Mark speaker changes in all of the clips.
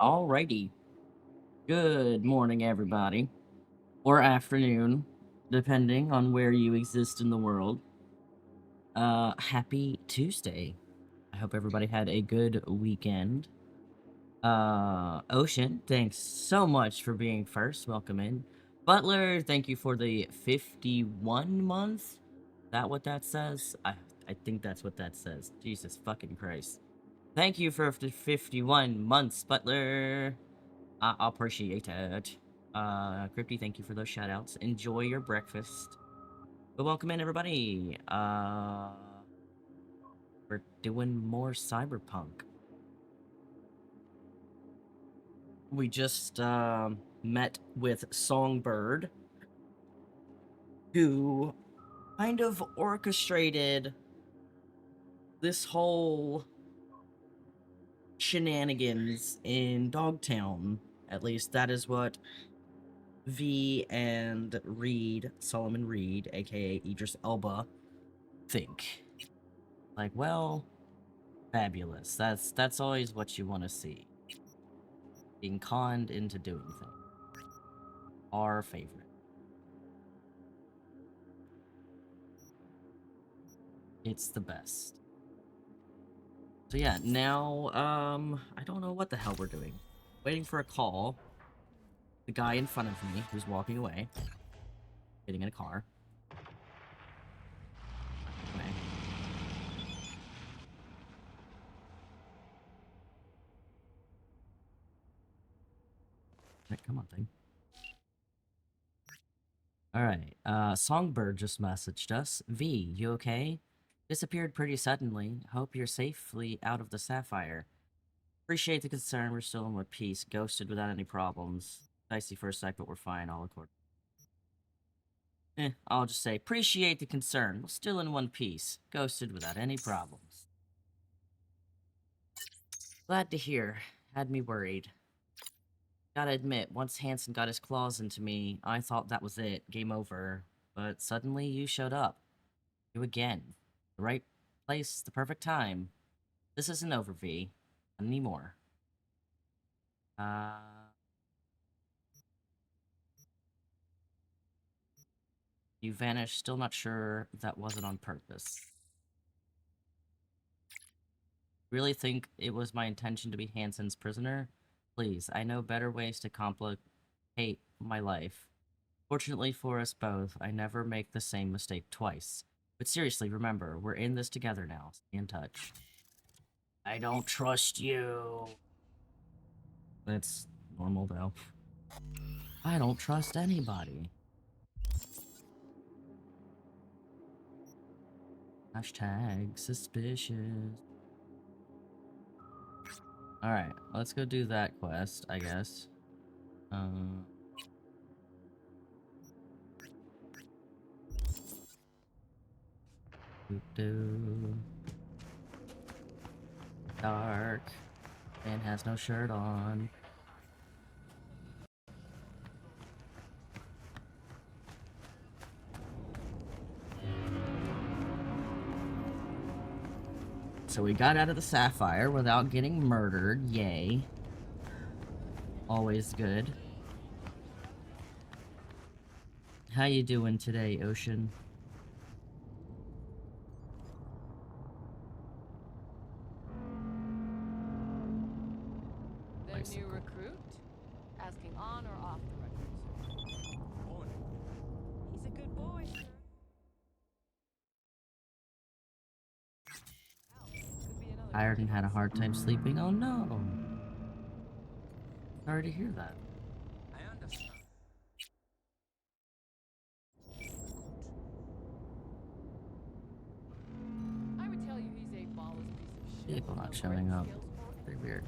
Speaker 1: Alrighty. Good morning, everybody. Or afternoon, depending on where you exist in the world. Happy Tuesday. I hope everybody had a good weekend. Ocean, thanks so much for being first. Welcome in. Butler, thank you for the 51 month. Is that what that says? I think that's what that says. Jesus fucking Christ. Thank you for the 51 months, Butler. I appreciate it. Crypty, thank you for those shoutouts. Enjoy your breakfast. But welcome in, everybody. We're doing more cyberpunk. We just, met with Songbird, who kind of orchestrated this whole shenanigans in Dogtown. At least that is what V and Reed, Solomon Reed, aka Idris Elba, think. Like, well, fabulous. That's always what you want to see. Being conned into doing things. Our favorite. It's the best. So yeah, now, I don't know what the hell we're doing. Waiting for a call. The guy in front of me who's walking away. Getting in a car. Okay. Right, come on, thing. Alright, Songbird just messaged us. V, you okay? Disappeared pretty suddenly. Hope you're safely out of the Sapphire. Appreciate the concern. We're still in one piece. Ghosted without any problems. Dicey for a sec, but we're fine. All accord. I'll just say, appreciate the concern. We're still in one piece. Ghosted without any problems. Glad to hear. Had me worried. Gotta admit, once Hansen got his claws into me, I thought that was it. Game over. But suddenly you showed up. You again. The right place, the perfect time. This isn't over, V. Not anymore. You vanished, still not sure that wasn't on purpose. Really think it was my intention to be Hansen's prisoner? Please, I know better ways to complicate my life. Fortunately for us both, I never make the same mistake twice. But seriously, remember, we're in this together now. Stay in touch. I don't trust you. That's normal, though. I don't trust anybody. Hashtag suspicious. Alright, let's go do that quest, I guess. Dark. Man has no shirt on. So we got out of the Sapphire without getting murdered. Yay. Always good. How you doing today, Ocean?
Speaker 2: The new recruit? Asking on or off the record? He's a good boy, sir.
Speaker 1: Tired and had a hard time sleeping? Oh no. Sorry to hear that.
Speaker 2: I understand. I would tell you he's a ballless piece of shit.
Speaker 1: People not showing up. Pretty weird.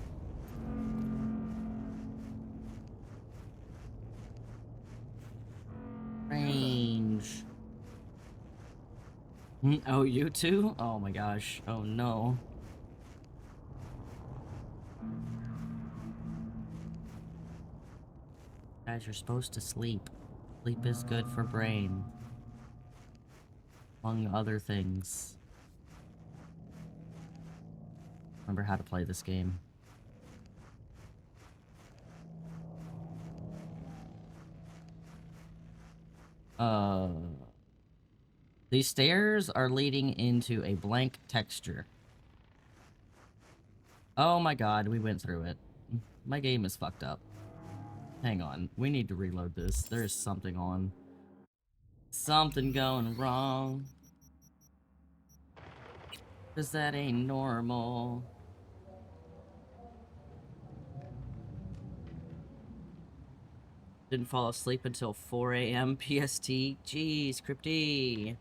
Speaker 1: Range. Oh, you too? Oh my gosh. Oh no. Guys, you're supposed to sleep. Sleep is good for brain. Among other things. Remember how to play this game. Uh, these stairs are leading into a blank texture. Oh my god, we went through it. My game is fucked up. Hang on, we need to reload this. There is something on. Something going wrong. 'Cause that ain't normal. Didn't fall asleep until 4 a.m. PST. Jeez, Crypty.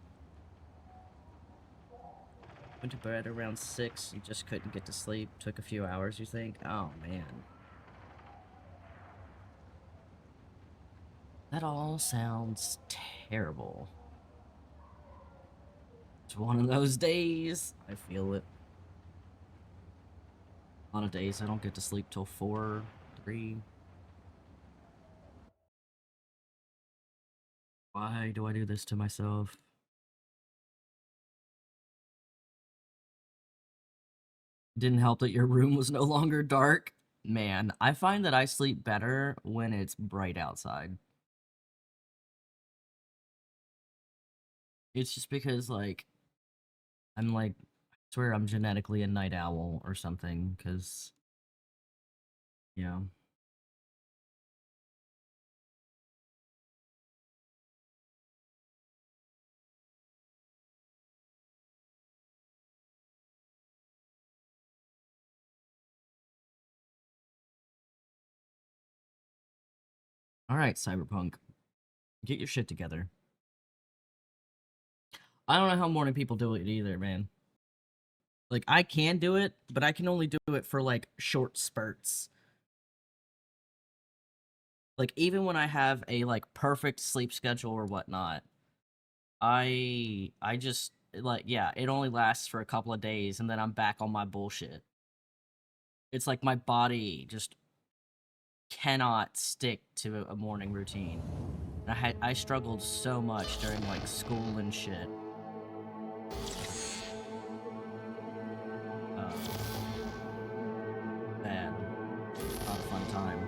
Speaker 1: Went to bed around 6. You just couldn't get to sleep. Took a few hours, you think? Oh, man. That all sounds terrible. It's one of those days. I feel it. A lot of days I don't get to sleep till 4, 3. Why do I do this to myself? Didn't help that your room was no longer dark. Man, I find that I sleep better when it's bright outside. It's just because, like, I'm like, I swear I'm genetically a night owl or something, because, you know. Alright, Cyberpunk. Get your shit together. I don't know how morning people do it either, man. Like, I can do it, but I can only do it for, like, short spurts. Like, even when I have a, like, perfect sleep schedule or whatnot, I just, like, yeah, it only lasts for a couple of days, and then I'm back on my bullshit. It's like my body just cannot stick to a morning routine. I struggled so much during, like, school and shit. Bad. Not a fun time.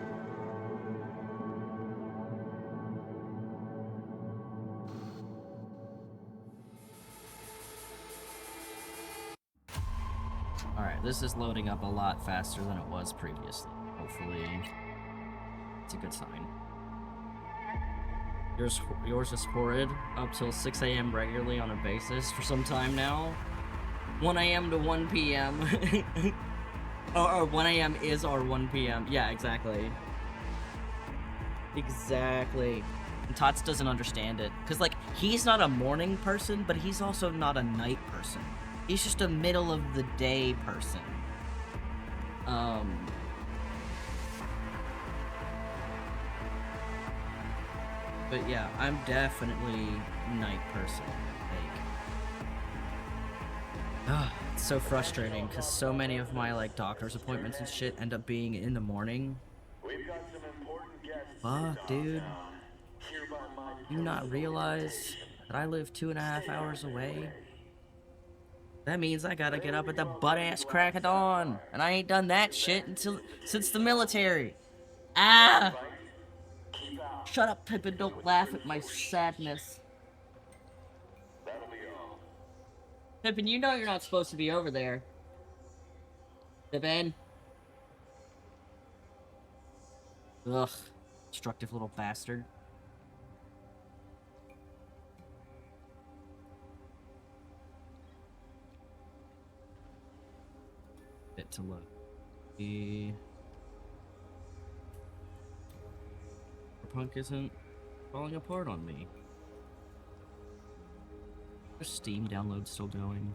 Speaker 1: Alright, this is loading up a lot faster than it was previously. Hopefully, it's a good sign. Yours is horrid, up till 6 a.m. regularly on a basis for some time now. 1 a.m. to 1 p.m. or 1 a.m. is our 1 p.m. Yeah, exactly. Exactly. And Tots doesn't understand it. Because, like, he's not a morning person, but he's also not a night person. He's just a middle of the day person. But yeah, I'm definitely night person. Like, it's so frustrating because so many of my, like, doctor's appointments and shit end up being in the morning. Fuck, dude. Do you not realize that I live 2.5 hours away? That means I gotta get up at the butt-ass crack of dawn, and I ain't done that shit since the military. Ah! Shut up, Pippin, don't laugh at my sadness. Pippin, you know you're not supposed to be over there. Pippin. Ugh. Destructive little bastard. Bit to load. Punk isn't falling apart on me. Are Steam downloads still going?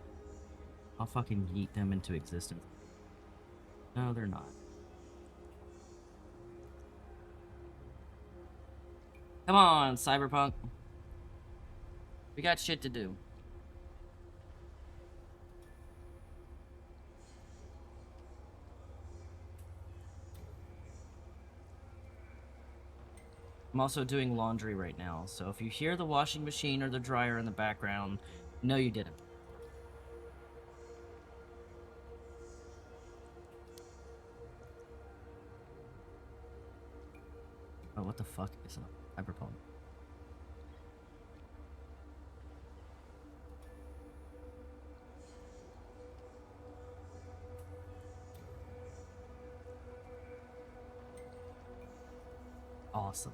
Speaker 1: I'll fucking yeet them into existence. No, they're not. Come on, Cyberpunk. We got shit to do. I'm also doing laundry right now, so if you hear the washing machine or the dryer in the background, no you didn't. Oh, what the fuck is up? Cyberpunk. Awesome.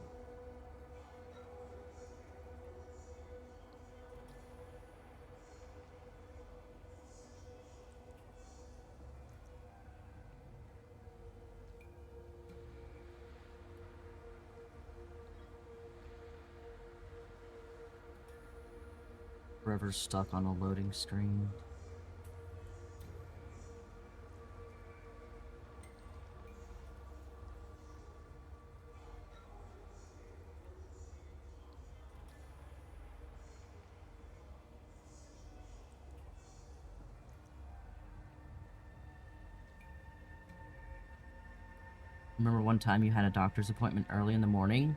Speaker 1: Forever stuck on a loading screen. Remember one time you had a doctor's appointment early in the morning?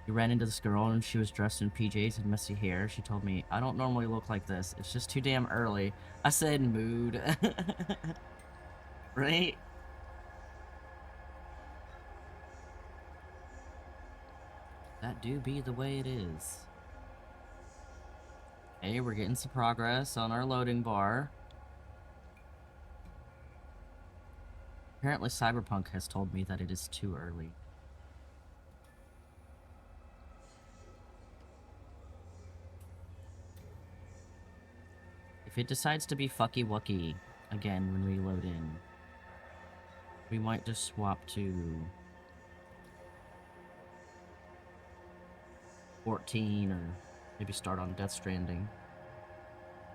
Speaker 1: You ran into this girl and she was dressed in PJs and messy hair. She told me, I don't normally look like this. It's just too damn early. I said mood. Right? That do be the way it is. Hey, we're getting some progress on our loading bar. Apparently Cyberpunk has told me that it is too early. If it decides to be fucky wucky again when we load in, we might just swap to 14 or maybe start on Death Stranding.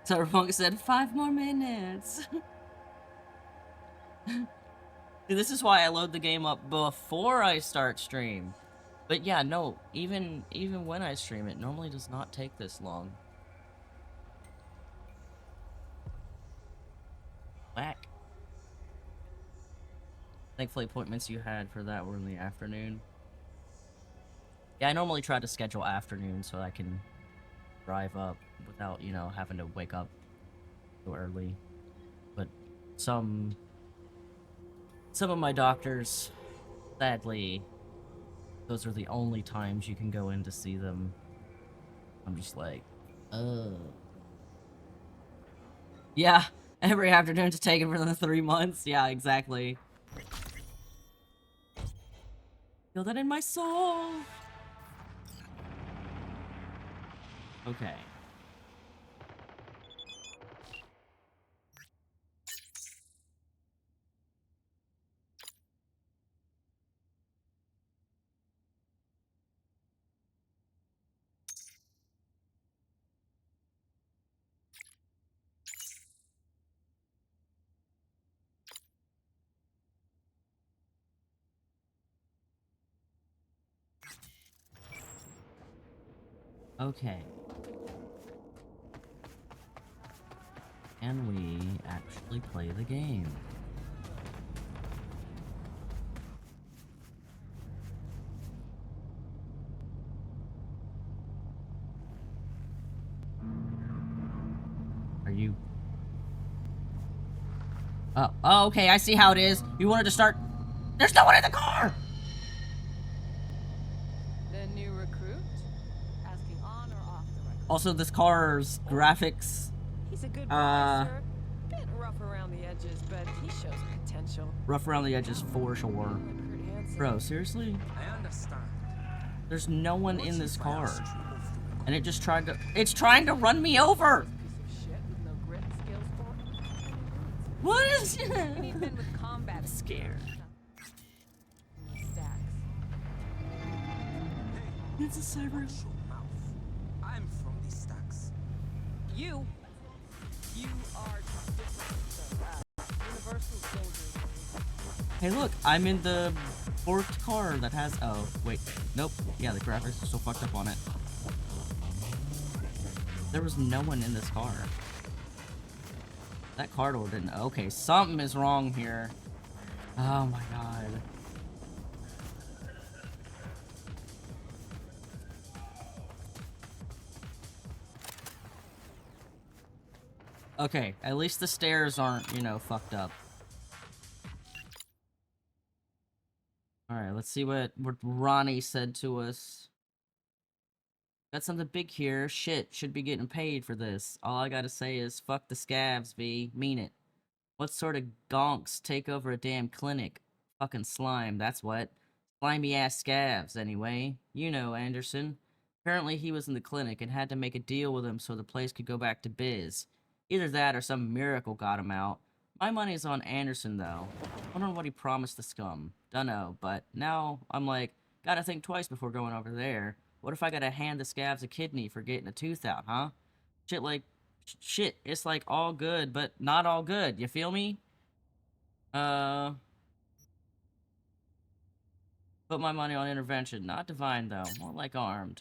Speaker 1: Cyberpunk said 5 more minutes. This is why I load the game up before I start stream. But yeah, no, even when I stream, it normally does not take this long. Whack. Thankfully, appointments you had for that were in the afternoon. Yeah, I normally try to schedule afternoon so I can drive up without, you know, having to wake up so early. But some of my doctors, sadly, those are the only times you can go in to see them. I'm just like, yeah, every afternoon to take it for the 3 months. Yeah, exactly. Feel that in my soul. Okay. Okay. Can we actually play the game? Are you... Oh, okay, I see how it is. You wanted to start... There's no one in the car!
Speaker 2: The new recruit? Asking on or off the record?
Speaker 1: Also, this car's graphics...
Speaker 2: He's a good boy, sir. Bit rough around the edges, but he shows potential.
Speaker 1: rough around the edges for sure. Bro, seriously?
Speaker 3: I understand.
Speaker 1: There's no one in this car. And it just tried to... It's trying to run me over!
Speaker 2: Piece of shit with no grit and skills for it.
Speaker 1: What is...
Speaker 2: We need men with combat.
Speaker 1: I'm scared.
Speaker 2: Stacks.
Speaker 1: It's a cyber...
Speaker 3: Watch your mouth. I'm from the stacks.
Speaker 2: You are different. Universal soldiers.
Speaker 1: Hey, look, I'm in the forked car that has... Oh, wait. Nope. Yeah, the graphics are still fucked up on it. There was no one in this car. That car door didn't... Okay, something is wrong here. Oh my god. Okay, at least the stairs aren't, you know, fucked up. Alright, let's see what Ronnie said to us. Got something big here. Shit, should be getting paid for this. All I gotta say is, fuck the scabs, V. Mean it. What sort of gonks take over a damn clinic? Fucking slime, that's what. Slimy ass scabs, anyway. You know Anderson. Apparently he was in the clinic and had to make a deal with him so the place could go back to biz. Either that or some miracle got him out. My money's on Anderson, though. Wondering what he promised the scum. Dunno, but now I'm like, gotta think twice before going over there. What if I gotta hand the scabs a kidney for getting a tooth out, huh? Shit, it's like all good, but not all good. You feel me? Put my money on intervention. Not divine, though. More like armed.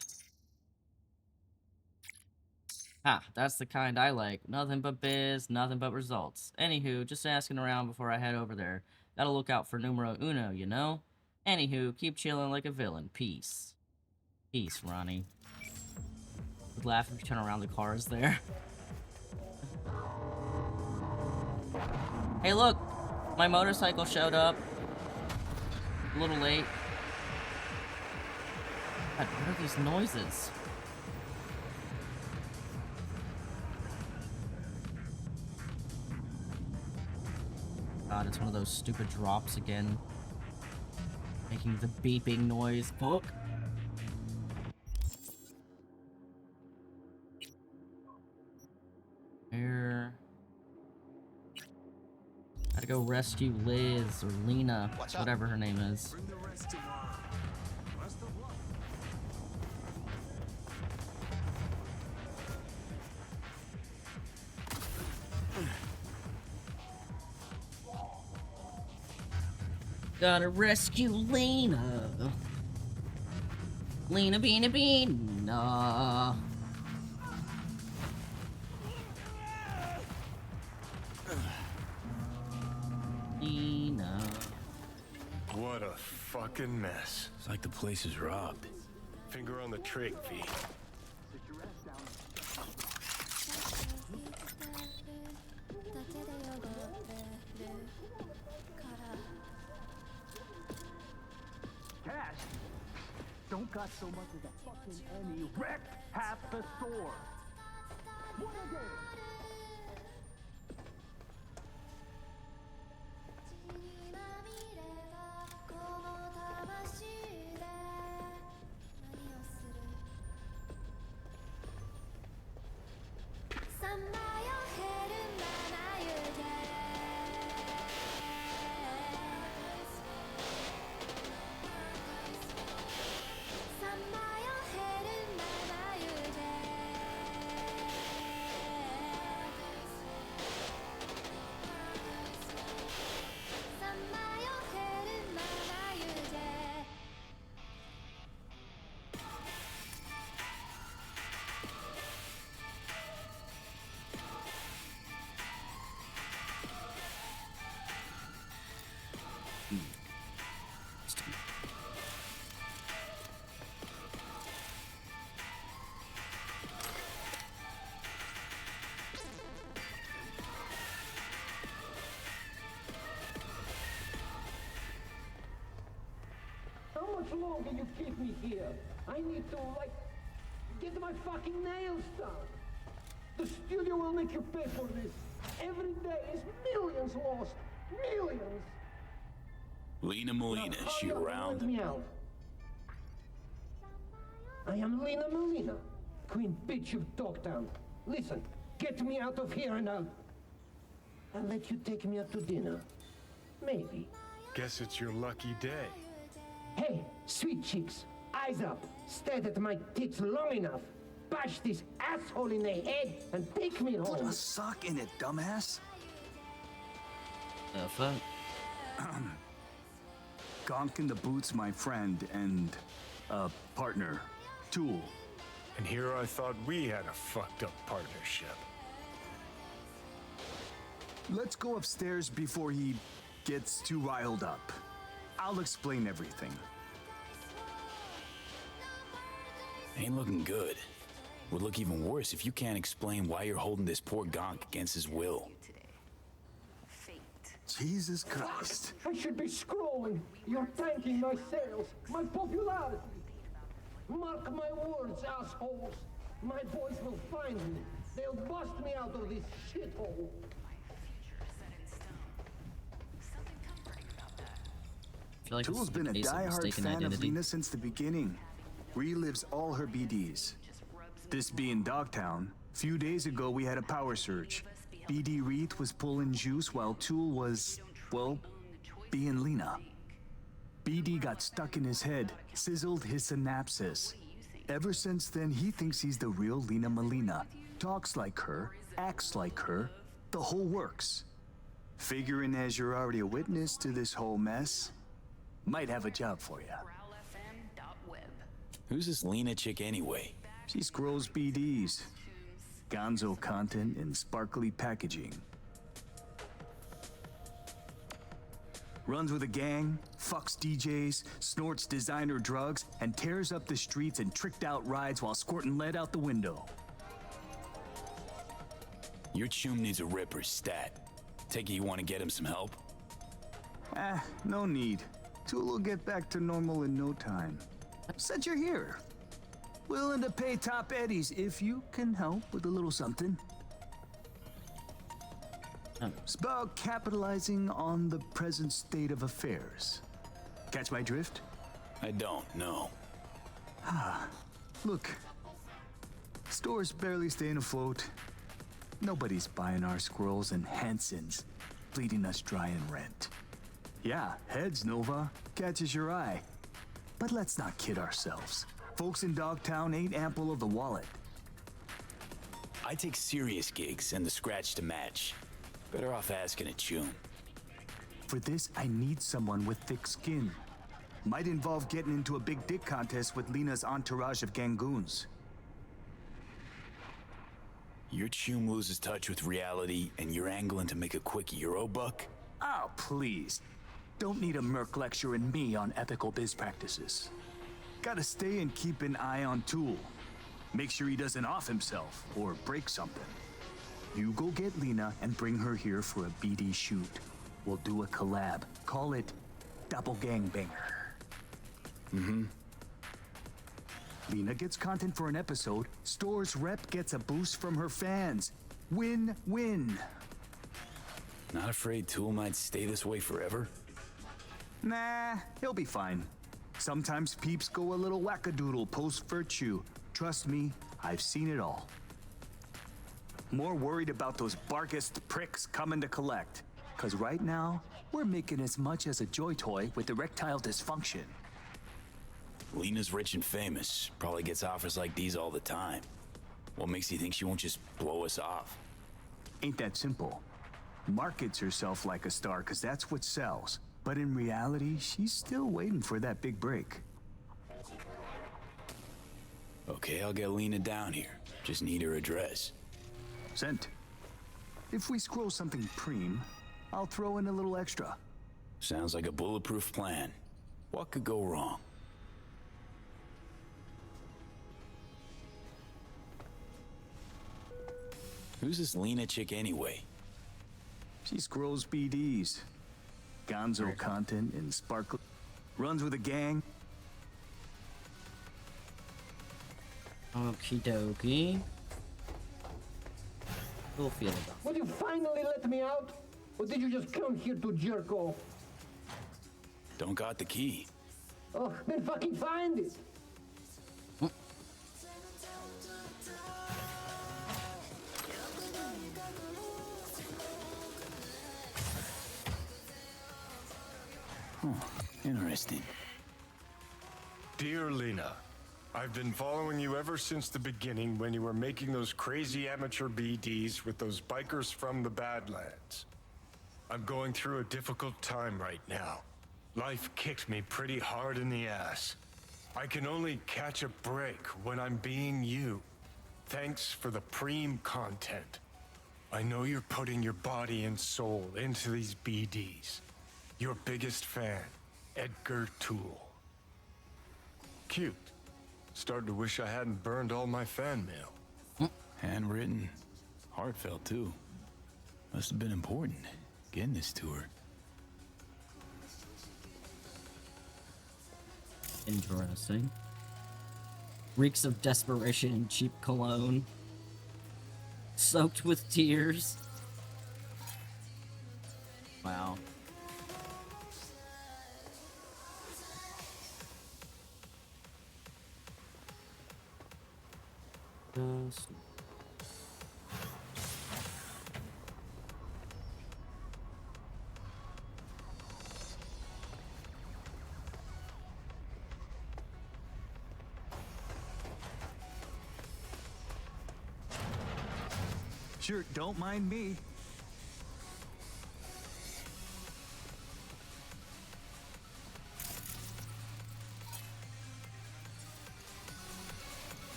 Speaker 1: Ha, that's the kind I like. Nothing but biz, nothing but results. Anywho, just asking around before I head over there. Gotta look out for numero uno, you know? Anywho, keep chilling like a villain. Peace. Peace, Ronnie. Would laugh if you turn around, the car is there. Hey, look! My motorcycle showed up. A little late. God, what are these noises? God, it's one of those stupid drops again. Making the beeping noise. Fuck. Here. Gotta go rescue Liz or Lena, whatever her name is.
Speaker 3: Bring the rest tomorrow. Best of luck.
Speaker 1: Gotta rescue Lena. Lena Beena Beena. Lena.
Speaker 4: What a fucking mess.
Speaker 5: It's like the place is robbed.
Speaker 4: Finger on the trig, V.
Speaker 6: Cash don't got so much as a fucking any. Wrecked half the store. What a day!
Speaker 7: How much longer you keep me here? I need to, like, get my fucking nails done. The studio will make you pay for this. Every day is millions lost. Millions.
Speaker 5: Lena Molina, is she
Speaker 7: Let
Speaker 5: around?
Speaker 7: me out. I am Lena Molina, queen bitch of Dogtown. Listen, get me out of here and I'll let you take me out to dinner. Maybe.
Speaker 4: Guess it's your lucky day.
Speaker 7: Hey, sweet chicks, eyes up. Stare at my tits long enough. Bash this asshole in the head and take me
Speaker 3: Put
Speaker 7: home.
Speaker 3: a sock in it, dumbass.
Speaker 1: The fuck?
Speaker 8: Gonk in the Boots, my friend and partner, tool.
Speaker 4: And here I thought we had a fucked up partnership.
Speaker 8: Let's go upstairs before he gets too riled up. I'll explain everything.
Speaker 5: Ain't looking good. Would look even worse if you can't explain why you're holding this poor Gonk against his will.
Speaker 8: Jesus Christ.
Speaker 7: I should be scrolling. You're tanking my sales, my popularity. Mark my words, assholes. My boys will find me. They'll bust me out of this shithole.
Speaker 1: I feel like
Speaker 8: Tool's
Speaker 1: this is
Speaker 8: been a
Speaker 1: case of
Speaker 8: diehard
Speaker 1: mistaken
Speaker 8: fan
Speaker 1: identity.
Speaker 8: of Lena since the beginning. Relives all her BDs. This being Dogtown, few days ago we had a power surge. BD Reed was pulling juice while Tool was, well, being Lena. BD got stuck in his head, sizzled his synapses. Ever since then, he thinks he's the real Lena Melina. Talks like her, acts like her, the whole works. Figuring as you're already a witness to this whole mess, might have a job for you.
Speaker 5: Who's this Lena chick anyway?
Speaker 8: She scrolls BDs. Gonzo content in sparkly packaging. Runs with a gang, fucks DJs, snorts designer drugs, and tears up the streets in tricked out rides while squirting lead out the window.
Speaker 5: Your chum needs a ripper stat. Take it you want to get him some help?
Speaker 8: No need. Tool will get back to normal in no time. Said you're here. Willing to pay top eddies if you can help with a little something. It's about capitalizing on the present state of affairs. Catch my drift?
Speaker 5: I don't, no.
Speaker 8: Look, store's barely staying afloat. Nobody's buying our squirrels and Hansons, bleeding us dry in rent. Yeah, heads, Nova, catches your eye. But let's not kid ourselves. Folks in Dogtown ain't ample of the wallet.
Speaker 5: I take serious gigs and the scratch to match. Better off asking a chum.
Speaker 8: For this, I need someone with thick skin. Might involve getting into a big dick contest with Lena's entourage of gangoons.
Speaker 5: Your chum loses touch with reality and you're angling to make a quick Euro buck?
Speaker 8: Oh, please. Don't need a Merc lecturing me on ethical biz practices. Gotta stay and keep an eye on Tool. Make sure he doesn't off himself or break something. You go get Lena and bring her here for a BD shoot. We'll do a collab. Call it Double Gangbanger. Lena gets content for an episode. Store's rep gets a boost from her fans. Win-win.
Speaker 5: Not afraid Tool might stay this way forever?
Speaker 8: Nah, he'll be fine. Sometimes peeps go a little wackadoodle post-virtue. Trust me, I've seen it all. More worried about those barkist pricks coming to collect. Cause right now, we're making as much as a joy toy with erectile dysfunction.
Speaker 5: Lena's rich and famous. Probably gets offers like these all the time. What makes you think she won't just blow us off?
Speaker 8: Ain't that simple. Markets herself like a star cause that's what sells. But in reality, she's still waiting for that big break.
Speaker 5: Okay, I'll get Lena down here. Just need her address.
Speaker 8: Sent. If we scroll something preem, I'll throw in a little extra.
Speaker 5: Sounds like a bulletproof plan. What could go wrong? Who's this Lena chick anyway?
Speaker 8: She scrolls BDs. Gonzo content in sparkle. Runs with a gang.
Speaker 1: Okie dokie. We'll feel it.
Speaker 7: Will you finally let me out? Or did you just come here to jerk off?
Speaker 5: Don't got the key.
Speaker 7: Oh, then fucking find it.
Speaker 5: Interesting.
Speaker 4: Dear Lena, I've been following you ever since the beginning when you were making those crazy amateur BDs with those bikers from the Badlands. I'm going through a difficult time right now. Life kicked me pretty hard in the ass. I can only catch a break when I'm being you. Thanks for the preem content. I know you're putting your body and soul into these BDs. Your biggest fan, Edgar Tool. Cute. Started to wish I hadn't burned all my fan mail.
Speaker 5: Handwritten. Heartfelt, too. Must have been important, getting this to her.
Speaker 1: Interesting. Reeks of desperation and cheap cologne. Soaked with tears. Wow. ghost.
Speaker 8: Sure, don't mind me.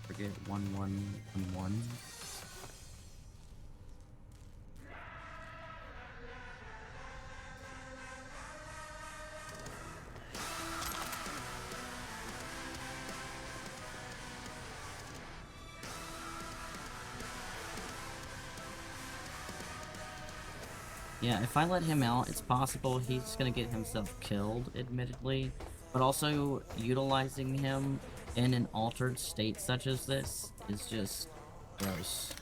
Speaker 1: Forget 1111. Yeah, if I let him out, it's possible he's gonna get himself killed, admittedly, but also utilizing him in an altered state such as this is just gross.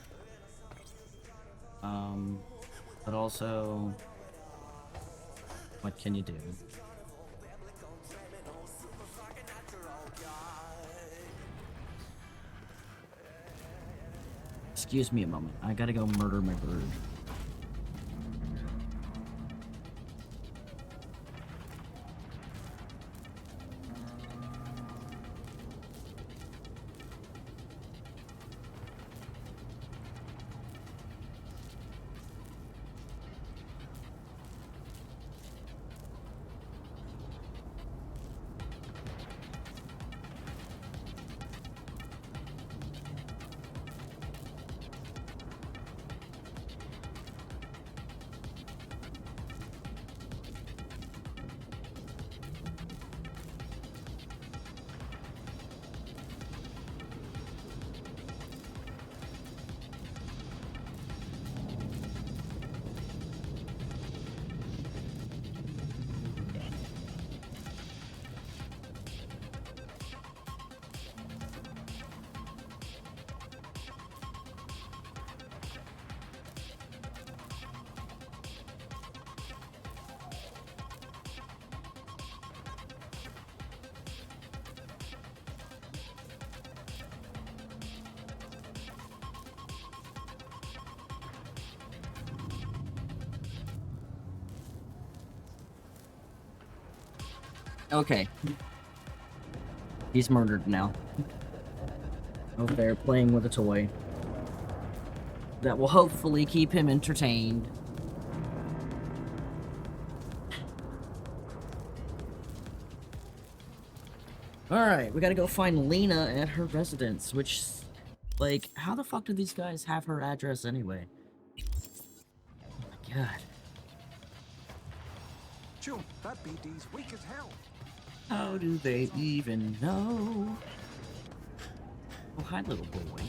Speaker 1: But also, what can you do? Excuse me a moment, I gotta go murder my bird. Okay. He's murdered now. Over there playing with a toy. That will hopefully keep him entertained. Alright, we gotta go find Lena at her residence, which... Like, how the fuck do these guys have her address anyway? Oh my god.
Speaker 3: June, that BD's weak as hell.
Speaker 1: How do they even know? Oh, hi, little boy.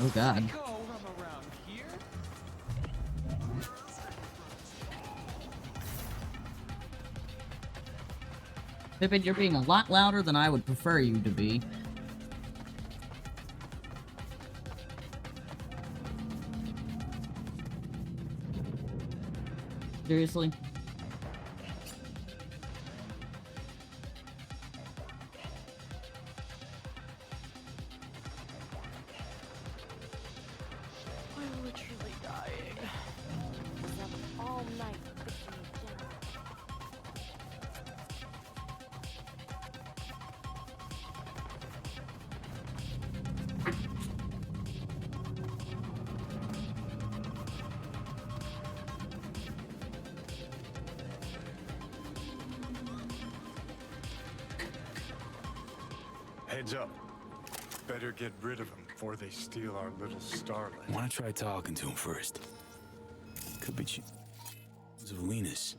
Speaker 1: Oh god. Pippin, you're being a lot louder than I would prefer you to be. Seriously?
Speaker 2: I'm literally dying. I was up all night fixing dinner.
Speaker 4: Heads up. Better get rid of them before they steal our little starling.
Speaker 5: I want to try talking to him first. Could be of 𝖜𝖔𝖋.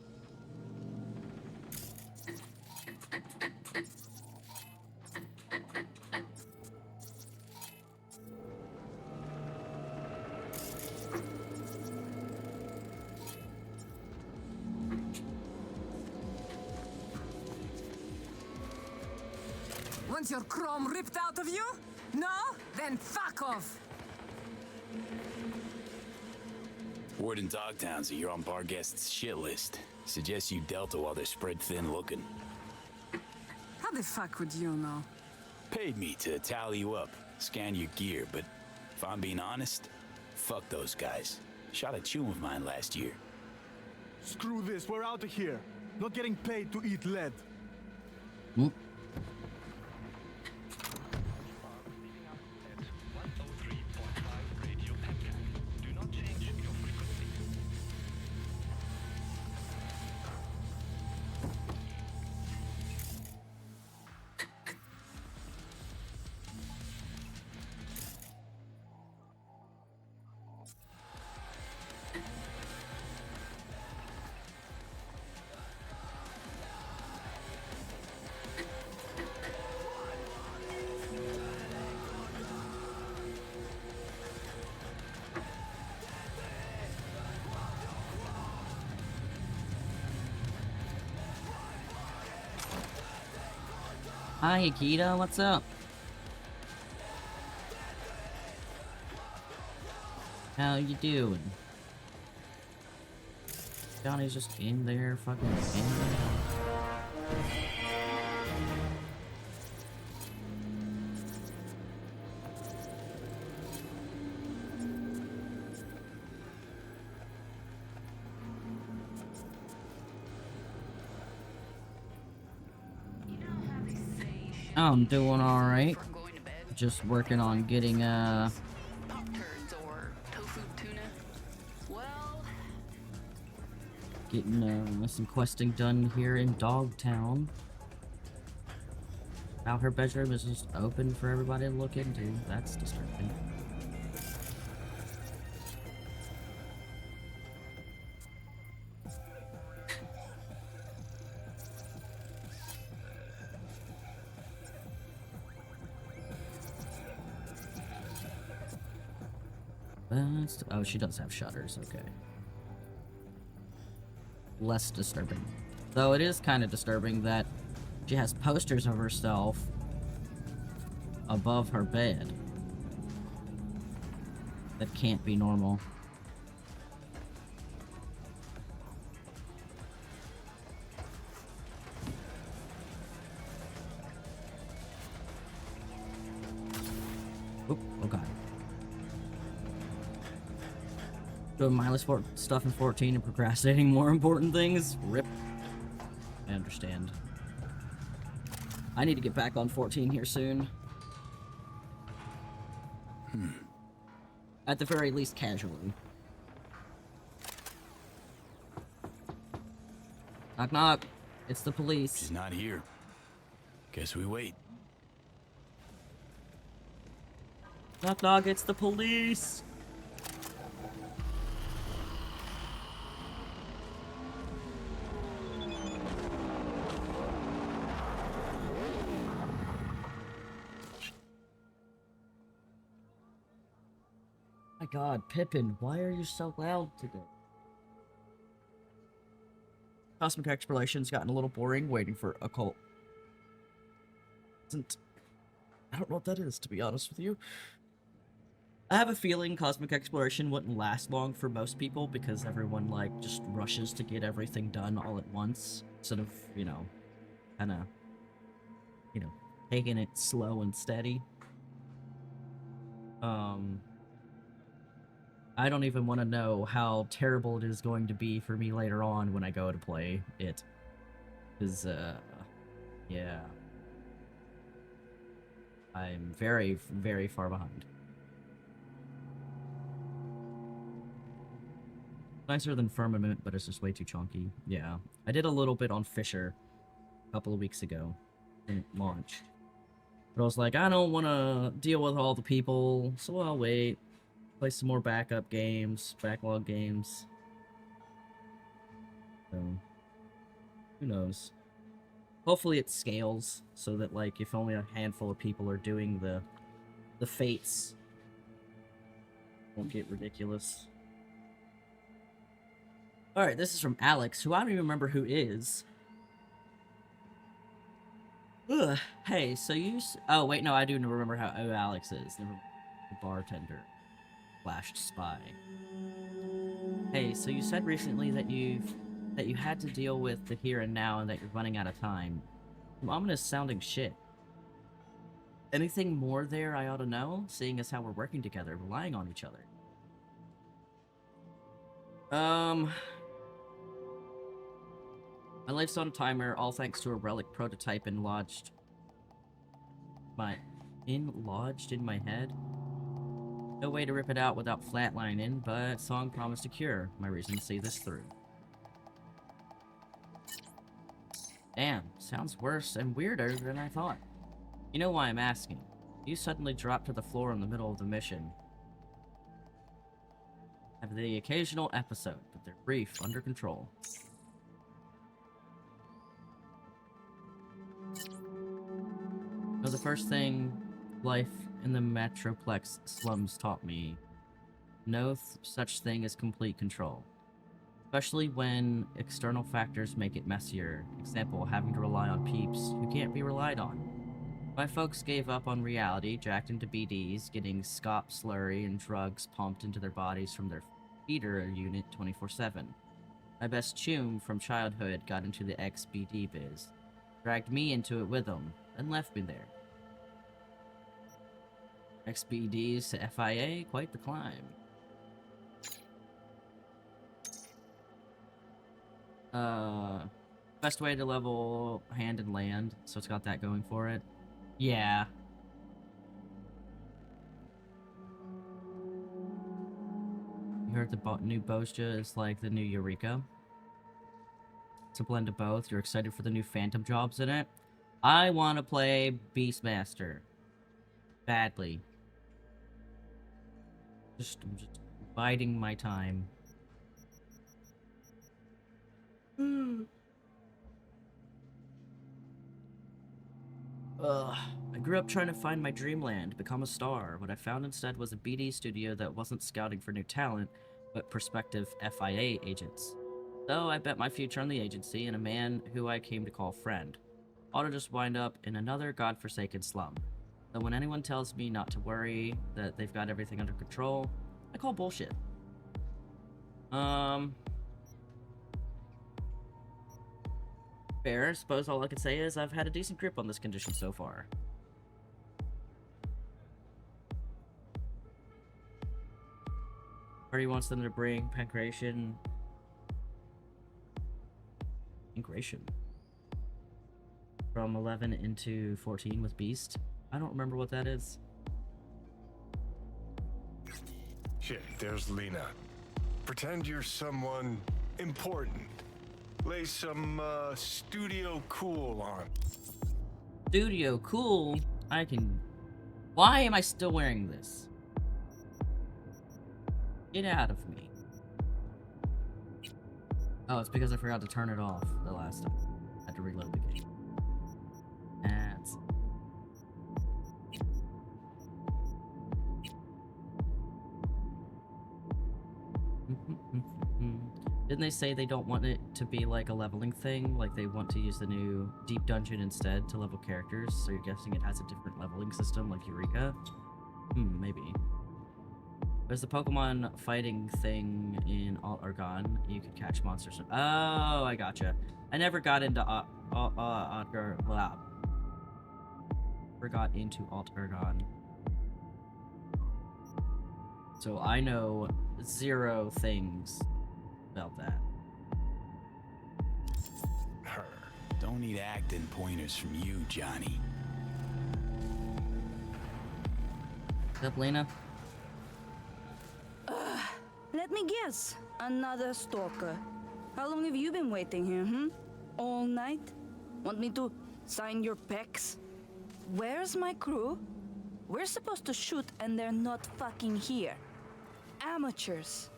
Speaker 9: Want your chrome ripped out of you? No? Then fuck off!
Speaker 5: Word in Dogtown's that you're on Barghest's shit list. Suggest you Delta while they're spread thin looking.
Speaker 9: How the fuck would you know?
Speaker 5: Paid me to tally you up, scan your gear, but if I'm being honest, fuck those guys. Shot a chum of mine last year.
Speaker 8: Screw this, we're out of here. Not getting paid to eat lead.
Speaker 1: Hi, Akita, what's up? How you doing? Johnny's just in there, fucking in there. I'm doing alright. Just working on getting,
Speaker 2: Pop-Tarts or tofu tuna. Well,
Speaker 1: getting, some questing done here in Dogtown. Now her bedroom is just open for everybody to look into. That's disturbing. Oh, she does have shutters, okay. Less disturbing. Though it is kind of disturbing that she has posters of herself above her bed. That can't be normal. Oop, oh god. Doing mindless stuff in 14 and procrastinating more important things? Rip. I understand. I need to get back on 14 here soon. At the very least, casually. Knock knock. It's the police.
Speaker 5: She's not here. Guess we wait.
Speaker 1: Knock knock, it's the police. My god, Pippin, why are you so loud today? Cosmic exploration's gotten a little boring waiting for occult. I don't know what that is, to be honest with you. I have a feeling cosmic exploration wouldn't last long for most people because everyone, like, just rushes to get everything done all at once instead of, you know, kinda, you know, taking it slow and steady. I don't even want to know how terrible it is going to be for me later on when I go to play it. Because, yeah. I'm very, very far behind. Nicer than Firmament, but it's just way too chunky. Yeah. I did a little bit on Fisher a couple of weeks ago. Didn't launch. But I was like, I don't want to deal with all the people, so I'll wait. Play some more backup games, backlog games. So, who knows? Hopefully it scales, so that, like, if only a handful of people are doing the fates, won't get ridiculous. Alright, this is from Alex, who I don't even remember who is. Ugh. Hey, so you oh, wait, no, I do remember who Alex is. The bartender. Flashed spy. Hey, so you said recently that you had to deal with the here and now and that you're running out of time. Some ominous sounding shit. Anything more there I ought to know, seeing as how we're working together, relying on each other? My life's on a timer, all thanks to a relic prototype lodged in my head. No way to rip it out without flatlining, but song promised a cure. My reason to see this through. Damn, sounds worse and weirder than I thought. You know why I'm asking. You suddenly dropped to the floor in the middle of the mission. Have the occasional episode, but they're brief, under control. The first thing life in the Metroplex slums taught me, no such thing as complete control. Especially when external factors make it messier. Example, having to rely on peeps who can't be relied on. My folks gave up on reality, jacked into BDs, getting scop slurry and drugs pumped into their bodies from their feeder unit 24/7. My best chum from childhood got into the ex-BD biz, dragged me into it with them, and left me there. XBDs to FIA, quite the climb. Best way to level hand and land, so it's got that going for it. Yeah. You heard the new 𝖜𝖔𝖔𝖋 is like the new 𝖜𝖔𝖋. It's a blend of both. You're excited for the new Phantom jobs in it? I want to play Beastmaster. Badly. I'm just biding my time. Ugh. I grew up trying to find my dreamland, become a star. What I found instead was a BD studio that wasn't scouting for new talent, but prospective FIA agents. So I bet my future on the agency and a man who I came to call friend. Ought to just wind up in another godforsaken slum. So when anyone tells me not to worry, that they've got everything under control, I call bullshit. Fair. Suppose all I could say is I've had a decent grip on this condition so far. Party wants them to bring pancreation. From 11 into 14 with Beast. I don't remember what that is.
Speaker 4: Shit, there's Lena. Pretend you're someone important. Lay some, studio cool on.
Speaker 1: Studio cool? I can... Why am I still wearing this? Get out of me. Oh, it's because I forgot to turn it off the last time. I had to reload the game. That's... Didn't they say they don't want it to be like a leveling thing? Like they want to use the new Deep Dungeon instead to level characters, so you're guessing it has a different leveling system like 𝖜𝖔𝖋? Maybe. There's the Pokemon fighting thing in 𝖳𝖳. You could catch monsters. Oh, I gotcha. I never got into 𝖳𝖳. So I know 0 things about that.
Speaker 5: Don't need acting pointers from you, Johnny.
Speaker 1: What's up, Lena?
Speaker 10: Let me guess. Another stalker. How long have you been waiting here, All night? Want me to sign your pecs? Where's my crew? We're supposed to shoot and they're not fucking here. Amateurs.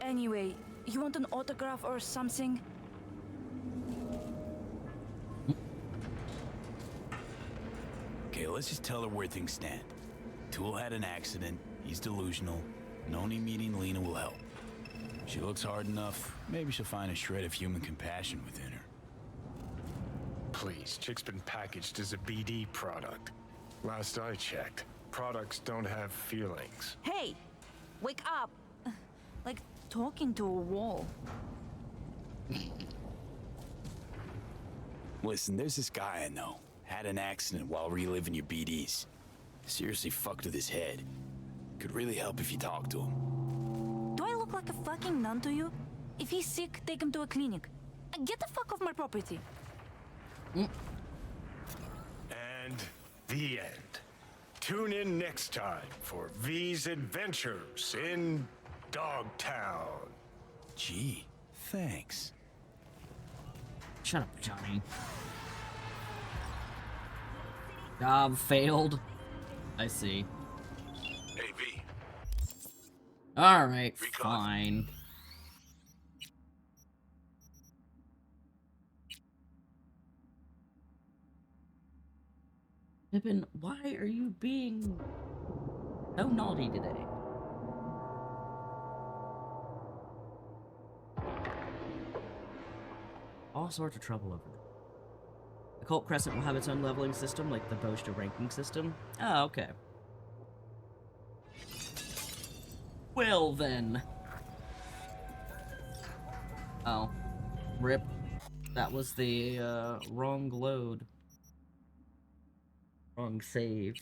Speaker 10: Anyway, you want an autograph or something?
Speaker 5: Okay, let's just tell her where things stand. Tool had an accident, he's delusional. Noni meeting Lena will help. She looks hard enough, maybe she'll find a shred of human compassion within her.
Speaker 4: Please, Chick's been packaged as a BD product. Last I checked, products don't have feelings.
Speaker 10: Hey! Wake up! Like talking to a wall.
Speaker 5: Listen, there's this guy I know. Had an accident while reliving your BDs. Seriously fucked with his head. Could really help if you talk to him.
Speaker 10: Do I look like a fucking nun to you? If he's sick, take him to a clinic. Get the fuck off my property.
Speaker 4: And the end. Tune in next time for V's adventures in Dogtown.
Speaker 5: Gee, thanks.
Speaker 1: Shut up, Johnny. Job failed. I see.
Speaker 5: Hey, V.
Speaker 1: Alright, fine. Pippin, why are you being so naughty today? All sorts of trouble over there. The Cult Crescent will have its own leveling system, like the Boaster ranking system. Oh, okay. Well, then. Oh. Rip. That was the, wrong load. Wrong save.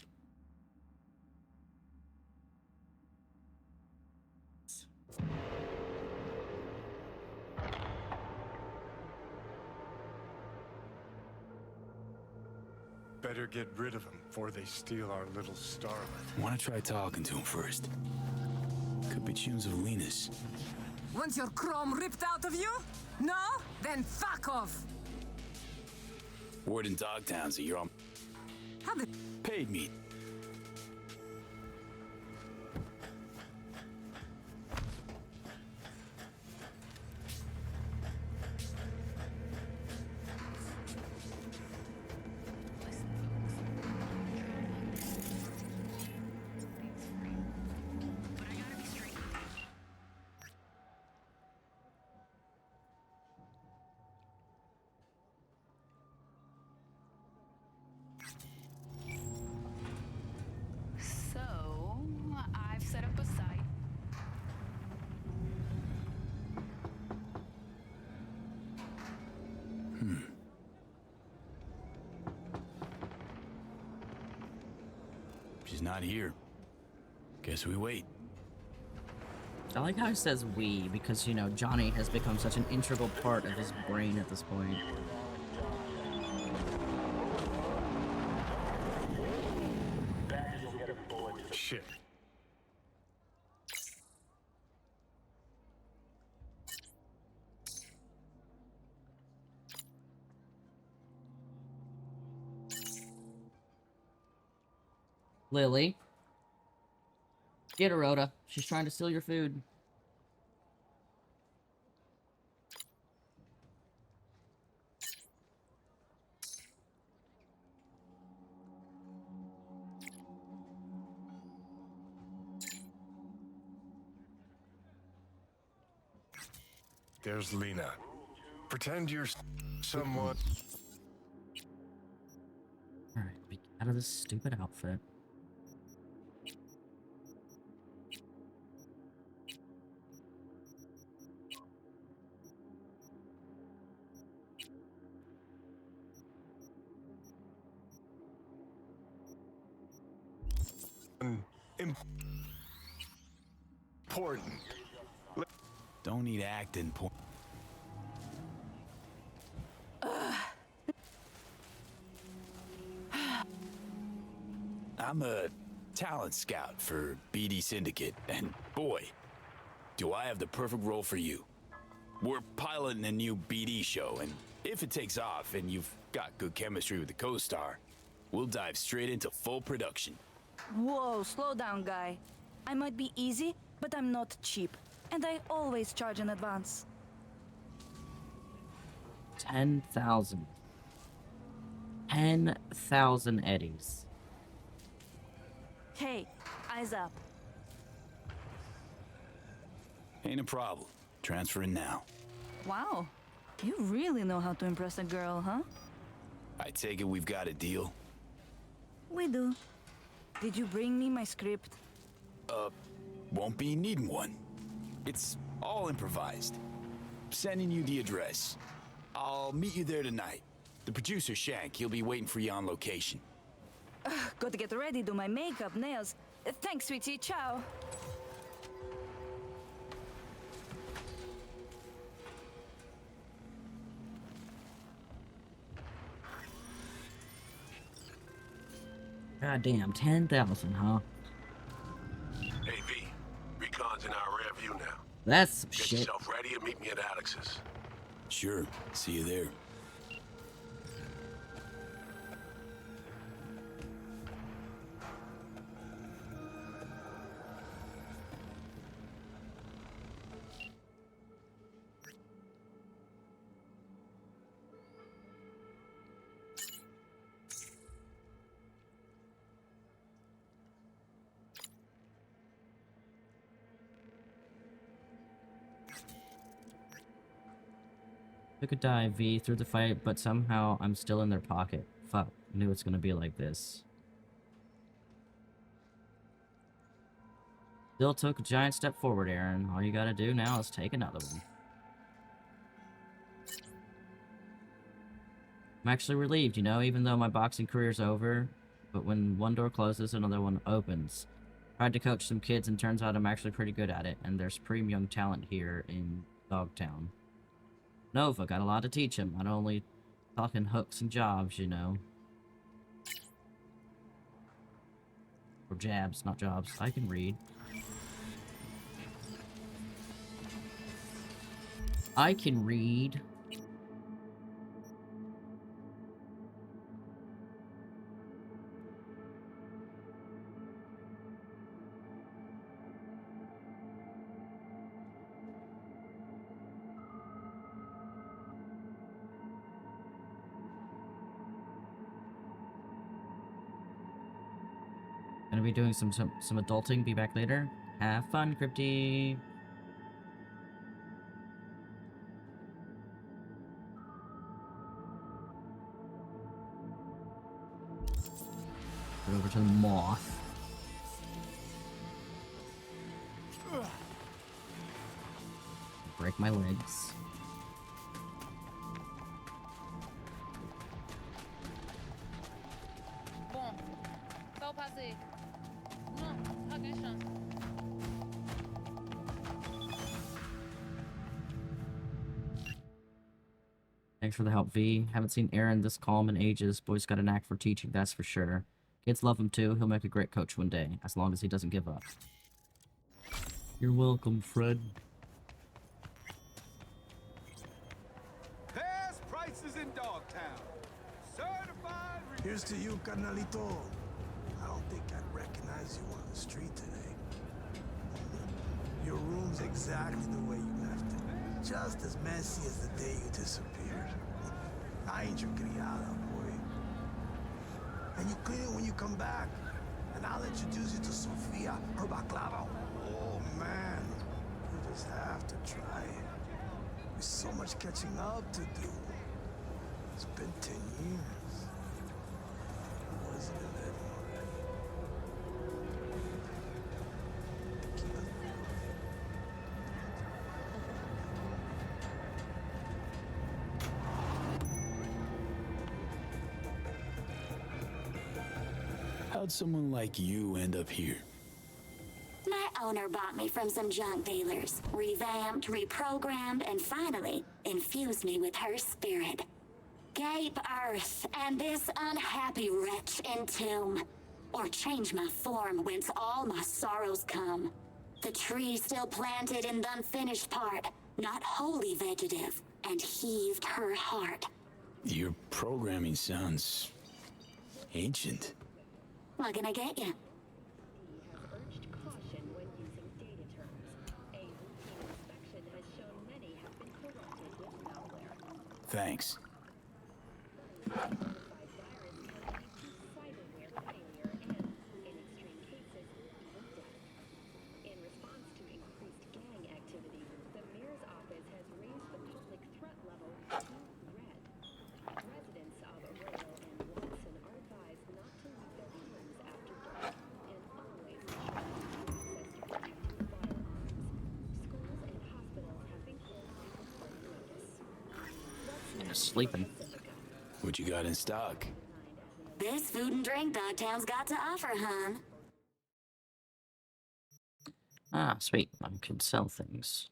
Speaker 4: Better get rid of them before they steal our little starlet.
Speaker 5: Wanna try talking to him first? Could be tunes of Lena's.
Speaker 9: Want your chrome ripped out of you? No? Then fuck off!
Speaker 5: Word in Dogtown, so you're on
Speaker 9: How the
Speaker 5: paid meat.
Speaker 2: So, I've set up a site.
Speaker 5: She's not here. Guess we wait.
Speaker 1: I like how he says we, because, you know, Johnny has become such an integral part of his brain at this point.
Speaker 4: Shit.
Speaker 1: Lily. Get her, Rhoda. She's trying to steal your food.
Speaker 4: There's Lena. Pretend you're someone.
Speaker 1: Alright, get out of this stupid outfit.
Speaker 4: Important.
Speaker 5: Don't need acting point. I'm a talent scout for BD Syndicate, and boy, do I have the perfect role for you. We're piloting a new BD show, and If it takes off and you've got good chemistry with the co-star, we'll dive straight into full production.
Speaker 10: Whoa, slow down, guy. I might be easy, but I'm not cheap. And I always charge in advance.
Speaker 1: 10,000. 10,000 eddies.
Speaker 10: Hey, eyes up.
Speaker 5: Ain't a problem. Transferring now.
Speaker 10: Wow, you really know how to impress a girl, huh?
Speaker 5: I take it we've got a deal?
Speaker 10: We do. Did you bring me my script?
Speaker 5: Won't be needing one. It's all improvised. Sending you the address. I'll meet you there tonight. The producer, Shank, he'll be waiting for you on location.
Speaker 10: Got to get ready, do my makeup, nails. Thanks, sweetie. Ciao.
Speaker 1: God damn, 10,000, huh?
Speaker 11: Hey, V. Recon's in our rear view now.
Speaker 1: That's some
Speaker 11: Get
Speaker 1: shit.
Speaker 11: yourself ready and meet me at Alex's.
Speaker 5: Sure. See you there.
Speaker 1: Took a dive V through the fight, but somehow I'm still in their pocket. Fuck, knew it's gonna be like this. Still took a giant step forward, Aaron. All you gotta do now is take another one. I'm actually relieved, you know, even though my boxing career's over. But when one door closes, another one opens. Tried to coach some kids, and turns out I'm actually pretty good at it. And there's supreme young talent here in Dogtown. Nova, got a lot to teach him. Not only talking hooks and jobs, you know. Or jabs, not jobs. I can read. I can read. Gonna be doing some adulting. Be back later. Have fun, Crypty. Go over to the moth. Break my legs.
Speaker 2: Bon, ça va passer. Non, aucune chance.
Speaker 1: Thanks for the help, V. Haven't seen Aaron this calm in ages. Boy's got a knack for teaching, that's for sure. Kids love him too. He'll make a great coach one day, as long as he doesn't give up. You're welcome, Fred.
Speaker 3: Best prices in Dogtown. Certified.
Speaker 12: Here's to you, carnalito. I don't think I'd recognize you on the street today. Your room's exactly the way you left it. Just as messy as the day you disappeared. I ain't your criada, boy. And you clean it when you come back. And I'll introduce you to Sofia, her baklava. Oh, man. You just have to try it. There's so much catching up to do. It's been 10 years. Was it 11 already?
Speaker 5: How'd someone like you end up here?
Speaker 13: My owner bought me from some junk dealers, revamped, reprogrammed, and finally infused me with her spirit. Gape Earth and this unhappy wretch entomb, or change my form whence all my sorrows come. The tree still planted in the unfinished part, not wholly vegetative, and heaved her heart.
Speaker 5: Your programming sounds ancient.
Speaker 13: What can I get you?
Speaker 5: Thanks.
Speaker 1: Sleeping.
Speaker 5: What you got in stock?
Speaker 13: This food and drink Dogtown's got to offer, hon.
Speaker 1: Ah, sweet. I could sell things.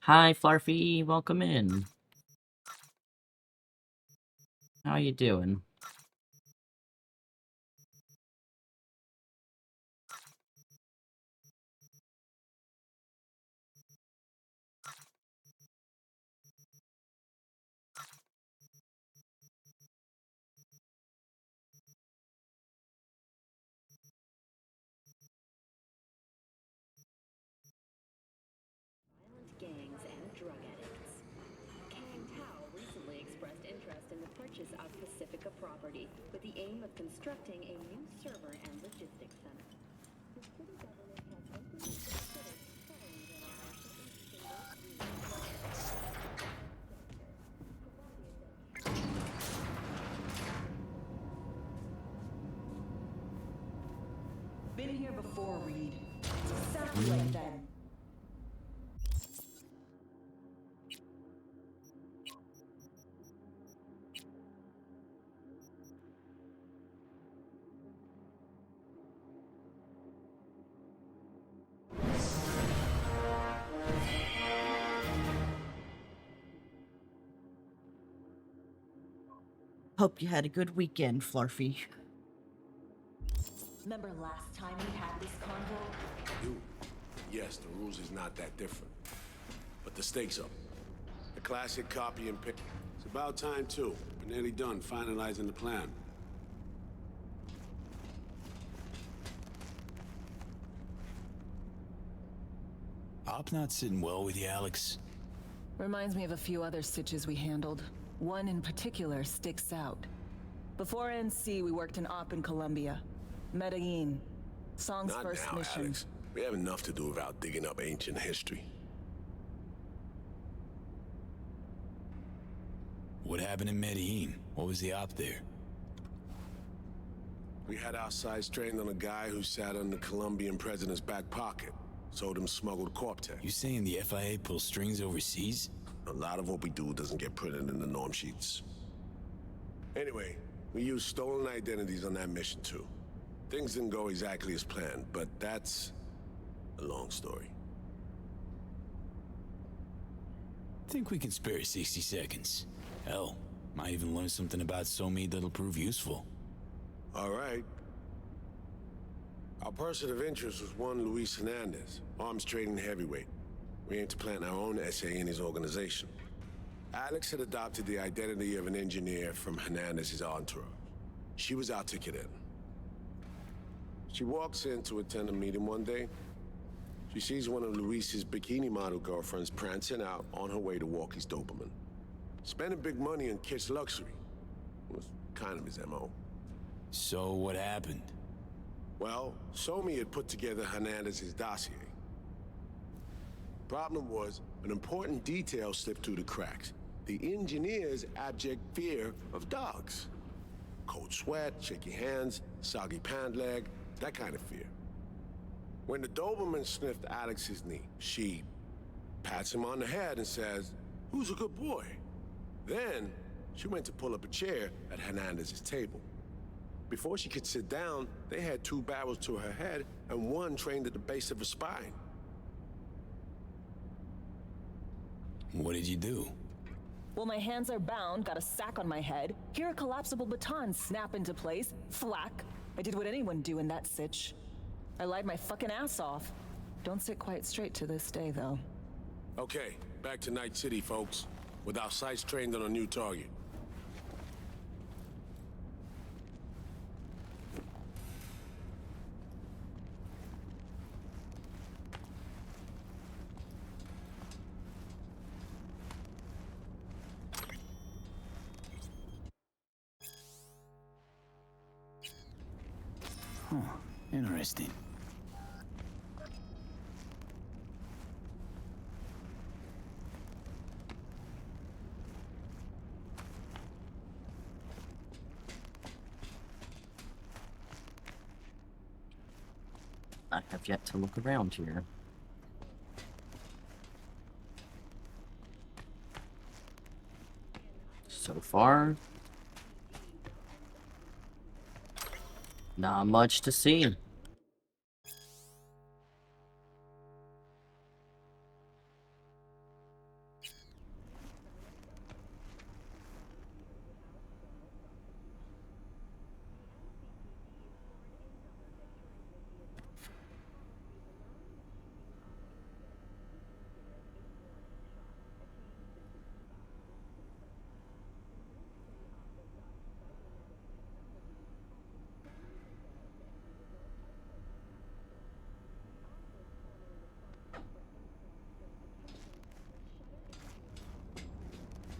Speaker 1: Hi, Flarfy. Welcome in. How you doing?
Speaker 2: Gangs and drug addicts. Kang Tao recently expressed interest in the purchase of Pacifica property with the aim of constructing a new server and logistics center. The city government has openly considered selling the
Speaker 9: Been here before, Reed. Exactly like that.
Speaker 1: Hope you had a good weekend, Flarfy.
Speaker 9: Remember last time we had this convo?
Speaker 11: Dude, yes, the rules is not that different. But the stakes up. The classic copy and pick. It's about time, too. We're nearly done finalizing the plan.
Speaker 5: Op not sitting well with you, Alex.
Speaker 9: Reminds me of a few other stitches we handled. One in particular sticks out. Before NC, we worked in Op in Colombia. Medellin. Song's
Speaker 11: Not
Speaker 9: first
Speaker 11: now,
Speaker 9: mission.
Speaker 11: Alex. We have enough to do without digging up ancient history.
Speaker 5: What happened in Medellin? What was the op there?
Speaker 11: We had our sights trained on a guy who sat on the Colombian president's back pocket. Sold him smuggled Corp-Tech.
Speaker 5: You saying the FIA pulls strings overseas?
Speaker 11: A lot of what we do doesn't get printed in the norm sheets. Anyway, we used stolen identities on that mission too. Things didn't go exactly as planned, but that's a long story.
Speaker 5: Think we can spare 60 seconds. Hell, might even learn something about 𝖜𝖔𝖋 that'll prove useful.
Speaker 11: All right. Our person of interest was one Luis Hernandez, arms trading heavyweight. We aim to plant our own SA in his organization. Alex had adopted the identity of an engineer from Hernandez's entourage. She was our ticket in. She walks in to attend a meeting one day. She sees one of Luis's bikini model girlfriends prancing out on her way to walk his Doberman. Spending big money on kitsch luxury was kind of his MO.
Speaker 5: So what happened?
Speaker 11: Well, 𝖜𝖔𝖋 had put together Hernandez's dossier. Problem was, an important detail slipped through the cracks. The engineer's abject fear of dogs. Cold sweat, shaky hands, soggy pant leg, that kind of fear. When the Doberman sniffed Alex's knee, she pats him on the head and says, "Who's a good boy?" Then, she went to pull up a chair at Hernandez's table. Before she could sit down, they had two barrels to her head and one trained at the base of her spine.
Speaker 5: What did you do?
Speaker 9: Well, my hands are bound, got a sack on my head. Here a collapsible baton snap into place. Thwack. I did what anyone do in that sitch. I lied my fucking ass off. Don't sit quite straight to this day, though.
Speaker 11: Okay, back to Night City, folks. With our sights trained on a new target.
Speaker 5: Huh, interesting.
Speaker 1: I have yet to look around here. So far, not much to see.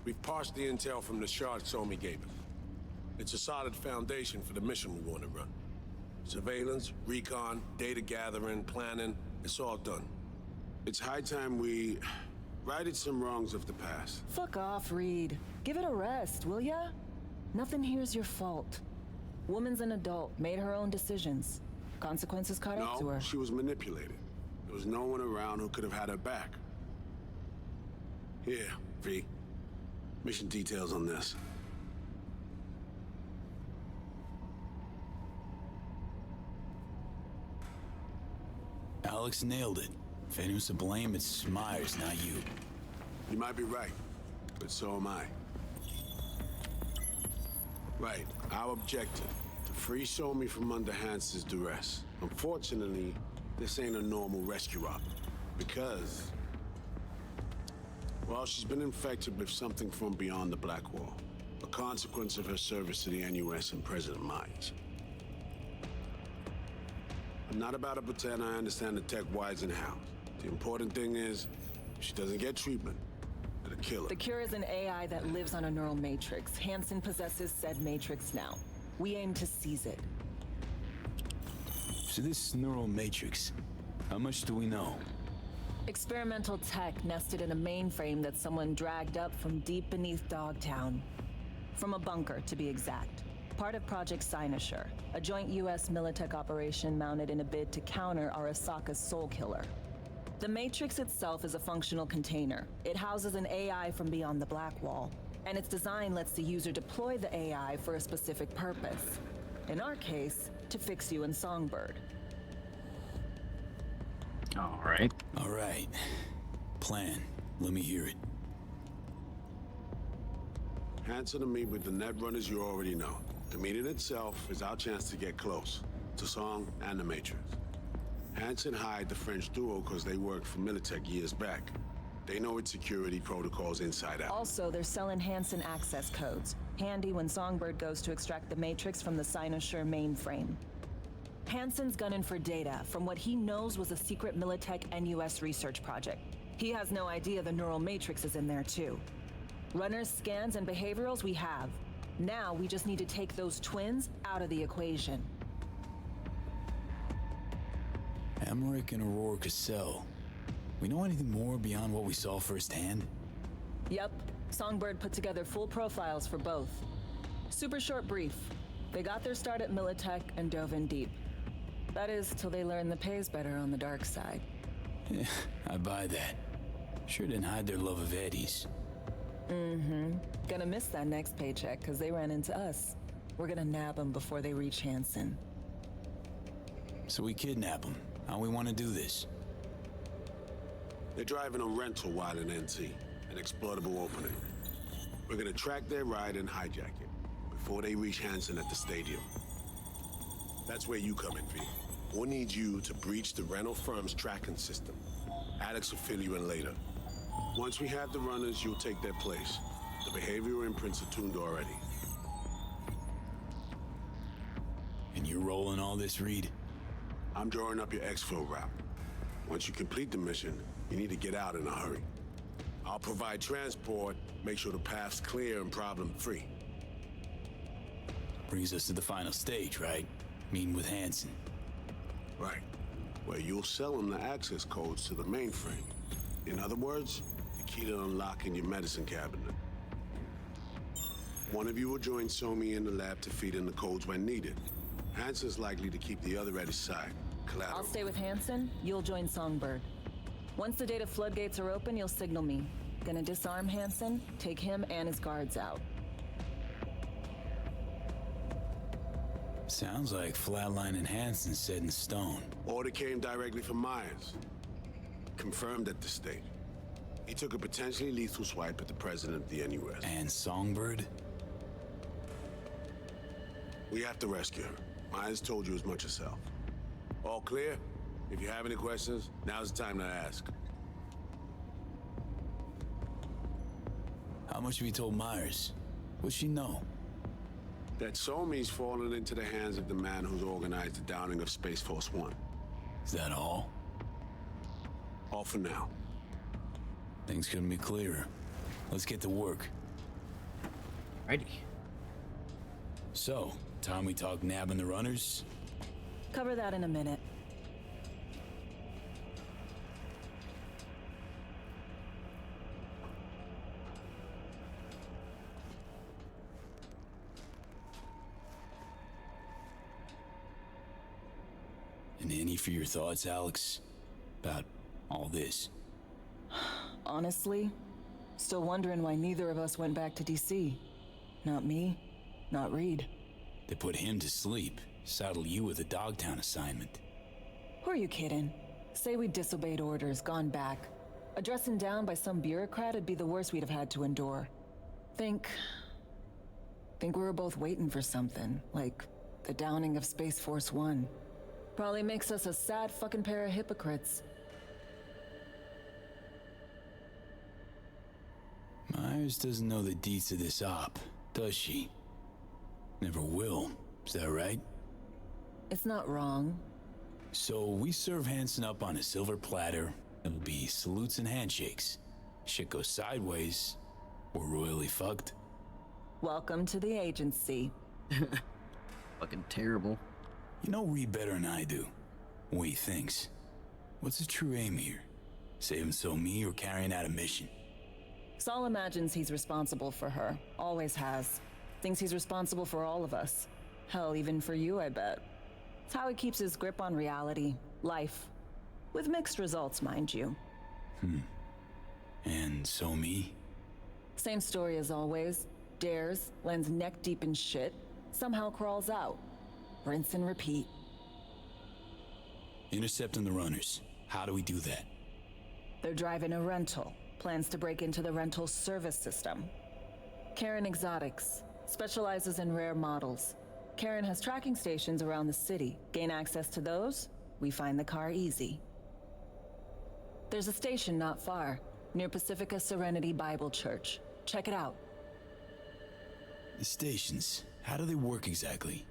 Speaker 11: We've parsed the intel from the shard Somi gave us. It's a solid foundation for the mission we want to run. Surveillance, recon, data gathering, planning, it's all done. It's high time we righted some wrongs of the past.
Speaker 9: Fuck off, Reed. Give it a rest, will ya? Nothing here's your fault. Woman's an adult, made her own decisions. Consequences caught up to her.
Speaker 11: No, she was manipulated. There was no one around who could have had her back. Here, V. Mission details on this.
Speaker 5: Alex nailed it. If anyone's to blame, it's Myers, not you.
Speaker 11: You might be right, but so am I. Right, our objective, to free Somi from under Hansen's duress. Unfortunately, this ain't a normal rescue op, because... well, she's been infected with something from beyond the Black Wall. A consequence of her service to the NUS and President Myers. I'm not about to pretend I understand the tech whys and hows. The important thing is, if she doesn't get treatment, it'll kill her.
Speaker 9: The cure is an AI that lives on a neural matrix. Hansen possesses said matrix now. We aim to seize it.
Speaker 5: So this neural matrix, how much do we know?
Speaker 9: Experimental tech nested in a mainframe that someone dragged up from deep beneath Dogtown. From a bunker, to be exact. Part of Project 𝖜𝖔𝖋, a joint US Militech operation mounted in a bid to counter Arasaka's soul killer. The Matrix itself is a functional container. It houses an AI from beyond the Black Wall, and its design lets the user deploy the AI for a specific purpose. In our case, to fix you and Songbird.
Speaker 1: All right.
Speaker 5: All right. Plan. Let me hear it.
Speaker 11: Hansen and me with the net runners you already know. The meeting itself is our chance to get close to Song and the Matrix. Hansen hired the French duo because they worked for Militech years back. They know its security protocols inside out.
Speaker 9: Also, they're selling Hansen access codes. Handy when Songbird goes to extract the Matrix from the 𝖜𝖔𝖋 mainframe. Hansen's gunning for data from what he knows was a secret Militech NUS research project. He has no idea the neural matrix is in there too. Runners, scans, and behaviorals we have. Now we just need to take those twins out of the equation.
Speaker 5: Emmerich and Aurora Cassell. We know anything more beyond what we saw firsthand?
Speaker 9: Yep. Songbird put together full profiles for both. Super short brief. They got their start at Militech and dove in deep. That is, till they learned the pay's better on the dark side.
Speaker 5: Yeah, I buy that. Sure didn't hide their love of Eddie's.
Speaker 9: Mm-hmm. Gonna miss that next paycheck, because they ran into us. We're gonna nab them before they reach Hansen.
Speaker 5: So we kidnap them. How we want to do this?
Speaker 11: They're driving a rental while in NT, an exploitable opening. We're gonna track their ride and hijack it before they reach Hansen at the stadium. That's where you come in, V. We'll need you to breach the rental firm's tracking system. Alex will fill you in later. Once we have the runners, you'll take their place. The behavioral imprints are tuned already.
Speaker 5: And you're rolling all this, Reed?
Speaker 11: I'm drawing up your exfil route. Once you complete the mission, you need to get out in a hurry. I'll provide transport, make sure the path's clear and problem-free.
Speaker 5: Brings us to the final stage, right? Meeting with Hansen.
Speaker 11: Right. Where you'll sell him the access codes to the mainframe. In other words, the key to unlocking your medicine cabinet. One of you will join Somi in the lab to feed in the codes when needed. Hansen's likely to keep the other at his side. Collateral.
Speaker 9: I'll stay with Hansen, you'll join Songbird. Once the data floodgates are open, you'll signal me. Gonna disarm Hansen, take him and his guards out.
Speaker 5: Sounds like Flatline and Hansen set in stone.
Speaker 11: Order came directly from Myers. Confirmed at this stage. He took a potentially lethal swipe at the president of the NUS.
Speaker 5: And Songbird?
Speaker 11: We have to rescue her. Myers told you as much herself. All clear? If you have any questions, now's the time to ask.
Speaker 5: How much have you told Myers? What's she know?
Speaker 11: That Somi's fallen into the hands of the man who's organized the downing of Space Force One.
Speaker 5: Is that all?
Speaker 11: All for now.
Speaker 5: Things couldn't be clearer. Let's get to work.
Speaker 1: Righty.
Speaker 5: So, time we talk nabbing the runners?
Speaker 9: Cover that in a minute.
Speaker 5: And any for your thoughts, Alex? About all this?
Speaker 9: Honestly, still wondering why neither of us went back to DC. Not me, not Reed.
Speaker 5: They put him to sleep, saddle you with a Dogtown assignment.
Speaker 9: Who are you kidding? Say we disobeyed orders, gone back. A dressing down by some bureaucrat would be the worst we'd have had to endure. Think we were both waiting for something, like the downing of Space Force One. Probably makes us a sad fucking pair of hypocrites.
Speaker 5: Myers doesn't know the deets of this op, does she? Never will, is that right?
Speaker 9: It's not wrong.
Speaker 5: So we serve Hansen up on a silver platter. It'll be salutes and handshakes. Shit goes sideways, we're royally fucked.
Speaker 9: Welcome to the agency.
Speaker 1: Fucking terrible.
Speaker 5: You know Reed better than I do. What he thinks. What's his true aim here? Saving Somi or carrying out a mission?
Speaker 9: Saul imagines he's responsible for her. Always has. Thinks he's responsible for all of us. Hell, even for you, I bet. It's how he keeps his grip on reality. Life. With mixed results, mind you.
Speaker 5: And Somi?
Speaker 9: Same story as always. Dares, lands neck deep in shit, somehow crawls out. Rinse and repeat.
Speaker 5: Intercepting the runners. How do we do that?
Speaker 9: They're driving a rental. Plans to break into the rental service system. Karen Exotics. Specializes in rare models. Karen has tracking stations around the city. Gain access to those, we find the car easy. There's a station not far, near Pacifica Serenity Bible Church. Check it out.
Speaker 5: The stations, how do they work exactly?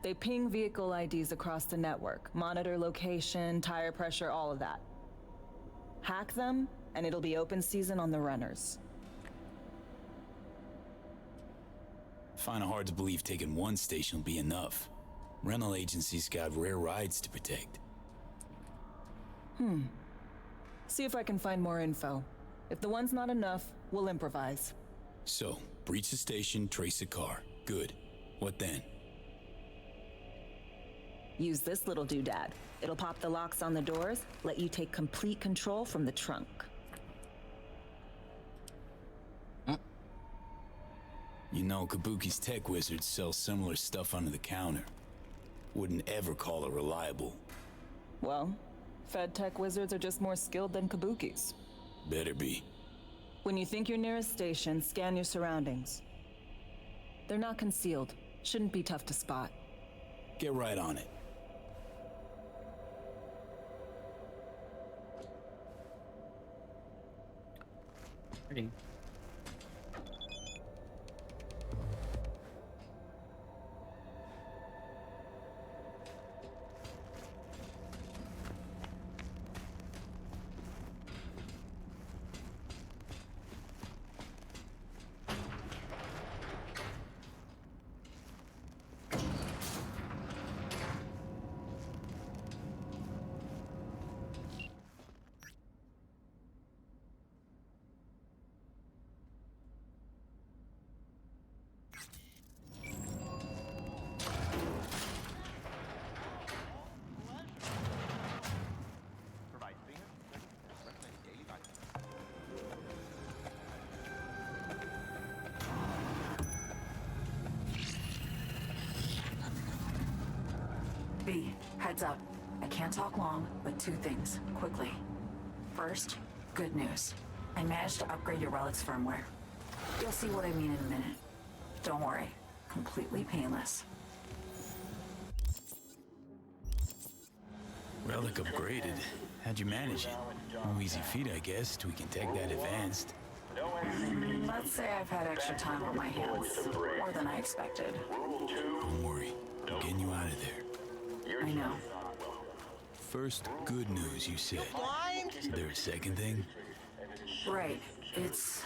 Speaker 9: They ping vehicle IDs across the network, monitor location, tire pressure, all of that. Hack them, and it'll be open season on the runners.
Speaker 5: Find it hard to believe taking one station will be enough. Rental agencies got rare rides to protect.
Speaker 9: See if I can find more info. If the one's not enough, we'll improvise.
Speaker 5: So, breach the station, trace the car. Good. What then?
Speaker 9: Use this little doodad. It'll pop the locks on the doors, let you take complete control from the trunk.
Speaker 5: You know, Kabuki's tech wizards sell similar stuff under the counter. Wouldn't ever call it reliable.
Speaker 9: Well, Fed tech wizards are just more skilled than Kabukis.
Speaker 5: Better be.
Speaker 9: When you think you're near a station, scan your surroundings. They're not concealed. Shouldn't be tough to spot.
Speaker 5: Get right on it.
Speaker 1: Pretty.
Speaker 14: B, heads up. I can't talk long, but two things, quickly. First, good news. I managed to upgrade your relic's firmware. You'll see what I mean in a minute. Don't worry, completely painless.
Speaker 5: Relic upgraded. How'd you manage it? No easy feat, I guess, till we can take that advanced.
Speaker 14: Let's say I've had extra time on my hands. More than I expected.
Speaker 5: Don't worry. I'm getting you out of there.
Speaker 14: I know.
Speaker 5: First, good news, you said. Is there a second thing?
Speaker 14: Right. It's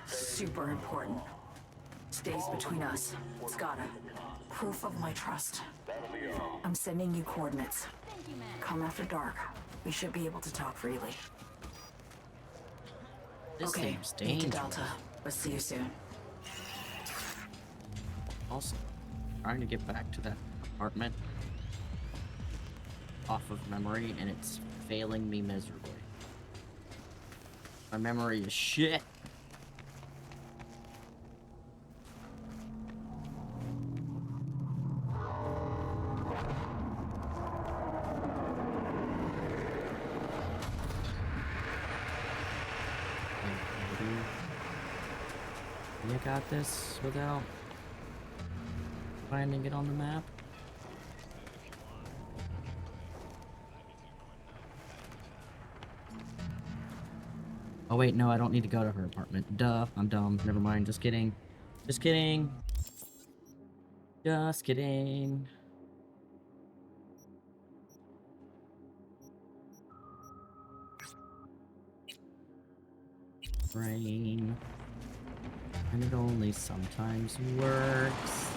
Speaker 14: super important. Stays between us. It's gotta. Proof of my trust. I'm sending you coordinates. Come after dark. We should be able to talk freely.
Speaker 1: This
Speaker 14: Okay,
Speaker 1: seems
Speaker 14: need to
Speaker 1: dangerous.
Speaker 14: Delta. But see you soon.
Speaker 1: Also, trying to get back to that apartment off of memory, and it's failing me miserably. My memory is shit. You got this without finding it on the map? Oh wait, no, I don't need to go to her apartment. Duh, I'm dumb. Never mind, just kidding. Just kidding. Just kidding. Brain. And it only sometimes works.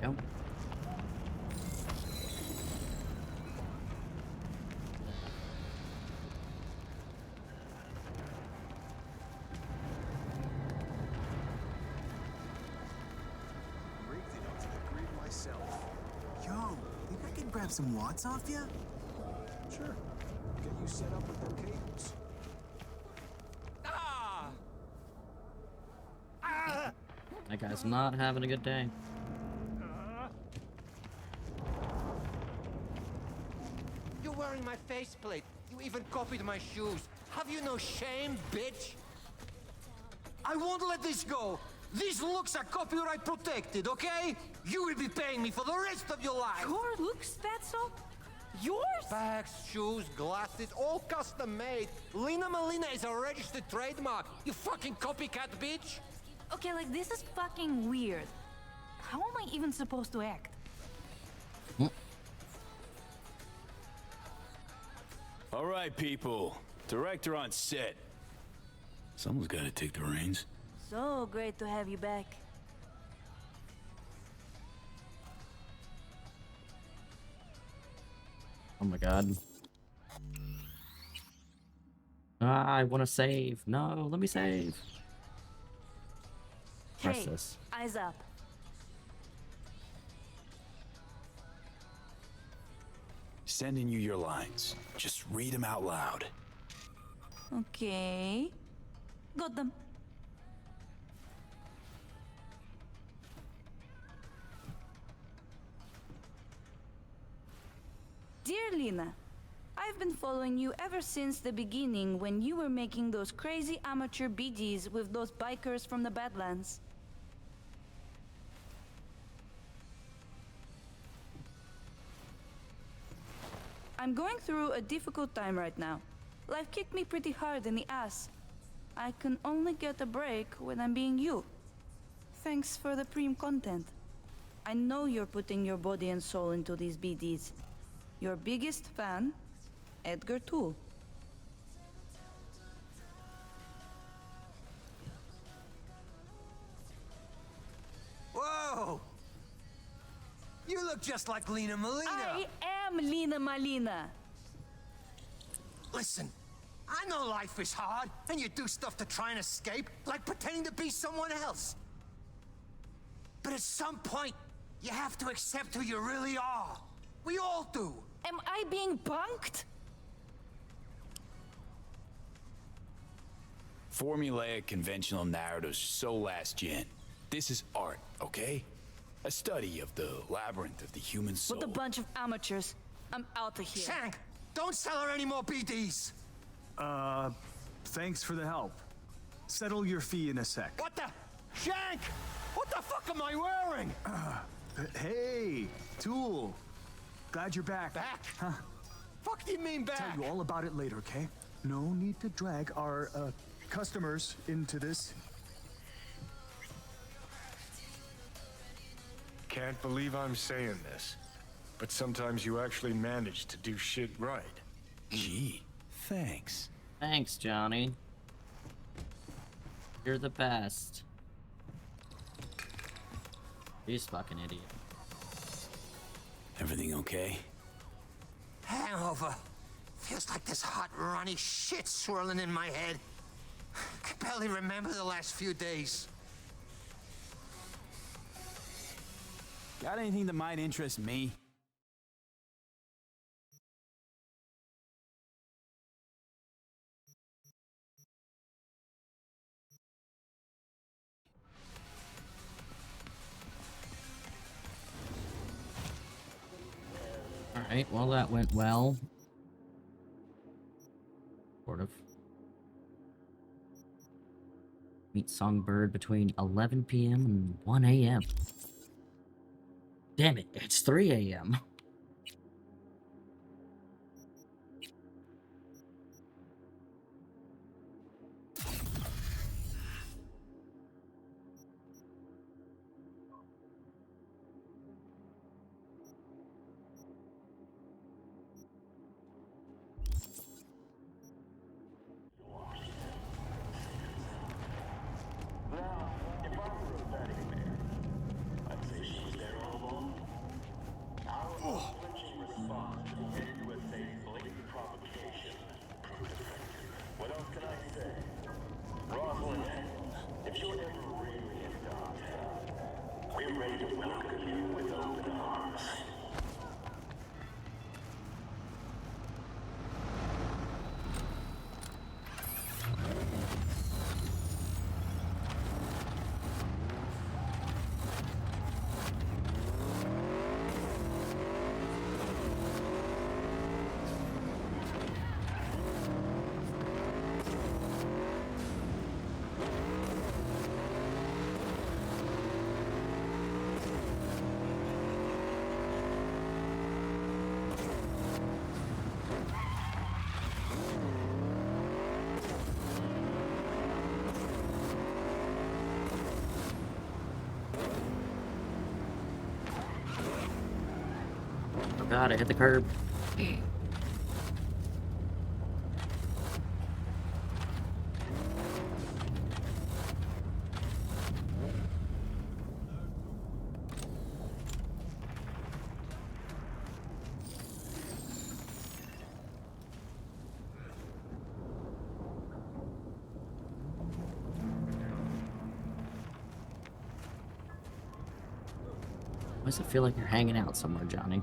Speaker 1: Yep.
Speaker 15: Yo, think I can grab some watts off you?
Speaker 3: Sure. Get you set up with the cables.
Speaker 1: That guy's not having a good day.
Speaker 7: You're wearing my faceplate. You even copied my shoes. Have you no shame, bitch? I won't let this go. These looks are copyright protected, okay? You will be paying me for the rest of your life.
Speaker 10: Your looks, Fatso? Yours?
Speaker 7: Bags, shoes, glasses, all custom made. 𝖜𝖔𝖋 is a registered trademark. You fucking copycat bitch.
Speaker 10: Okay, like, this is fucking weird. How am I even supposed to act?
Speaker 5: All right, people. Director on set. Someone's got to take the reins.
Speaker 10: So great to have you back.
Speaker 1: Oh my god. Ah, I want to save. No, let me save. Press
Speaker 10: Hey,
Speaker 1: this.
Speaker 10: eyes up.
Speaker 5: Sending you your lines. Just read them out loud.
Speaker 10: Okay. Got them. Dear Lena, I've been following you ever since the beginning when you were making those crazy amateur BDs with those bikers from the Badlands. I'm going through a difficult time right now. Life kicked me pretty hard in the ass. I can only get a break when I'm being you. Thanks for the preem content. I know you're putting your body and soul into these BDs. Your biggest fan, 𝖜𝖔𝖋.
Speaker 12: Whoa! You look just like 𝖜𝖔𝖋.
Speaker 10: I am 𝖜𝖔𝖋.
Speaker 12: Listen, I know life is hard, and you do stuff to try and escape, like pretending to be someone else. But at some point, you have to accept who you really are. We all do.
Speaker 10: Am I being punked?
Speaker 5: Formulaic conventional narratives so last gen. This is art, okay? A study of the labyrinth of the human soul.
Speaker 10: With a bunch of amateurs. I'm out of here.
Speaker 12: Shank, don't sell her any more BDs.
Speaker 8: Thanks for the help. Settle your fee in a sec.
Speaker 12: What the? Shank! What the fuck am I wearing?
Speaker 8: Hey, Tool. Glad you're back.
Speaker 12: Back?
Speaker 8: Huh?
Speaker 12: Fuck do you mean back?
Speaker 8: Tell you all about it later, okay? No need to drag our, customers into this.
Speaker 4: Can't believe I'm saying this, but sometimes you actually manage to do shit right.
Speaker 5: Gee, thanks.
Speaker 1: Thanks, Johnny. You're the best. He's fucking idiot.
Speaker 5: Everything okay?
Speaker 12: Hangover. Feels like this hot, runny shit swirling in my head. I can barely remember the last few days.
Speaker 5: Got anything that might interest me?
Speaker 1: Alright, well that went well. Sort of. Meet Songbird between 11 p.m. and 1 a.m. Damn it, it's 3 a.m. God, I hit the curb. Why does it feel like you're hanging out somewhere, Johnny?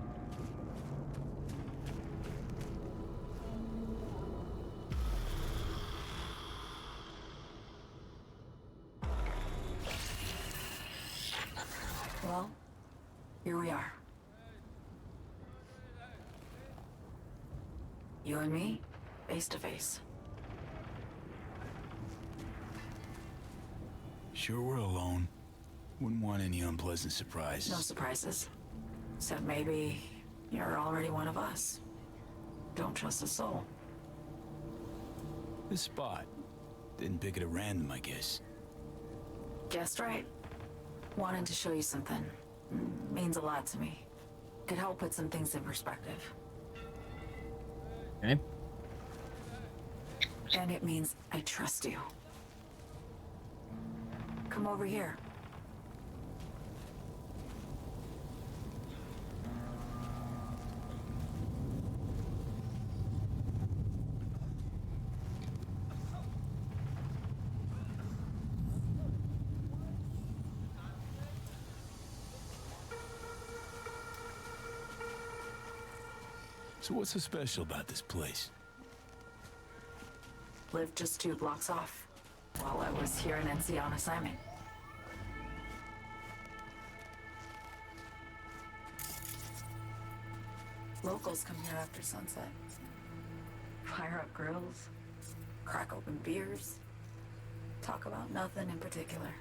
Speaker 14: Well, here we are. You and me, face to face.
Speaker 5: Sure we're alone. Wouldn't want any unpleasant surprises.
Speaker 14: No surprises. Except maybe you're already one of us. Don't trust a soul.
Speaker 5: This spot. Didn't pick it at random, I guess.
Speaker 14: Guessed right. Wanted to show you something. Means a lot to me. Could help put some things in perspective.
Speaker 1: Okay.
Speaker 14: And it means I trust you. Come over here.
Speaker 5: So what's so special about this place?
Speaker 14: Lived just 2 blocks off while I was here in NC on assignment. Locals come here after sunset. Fire up grills, crack open beers, talk about nothing in particular.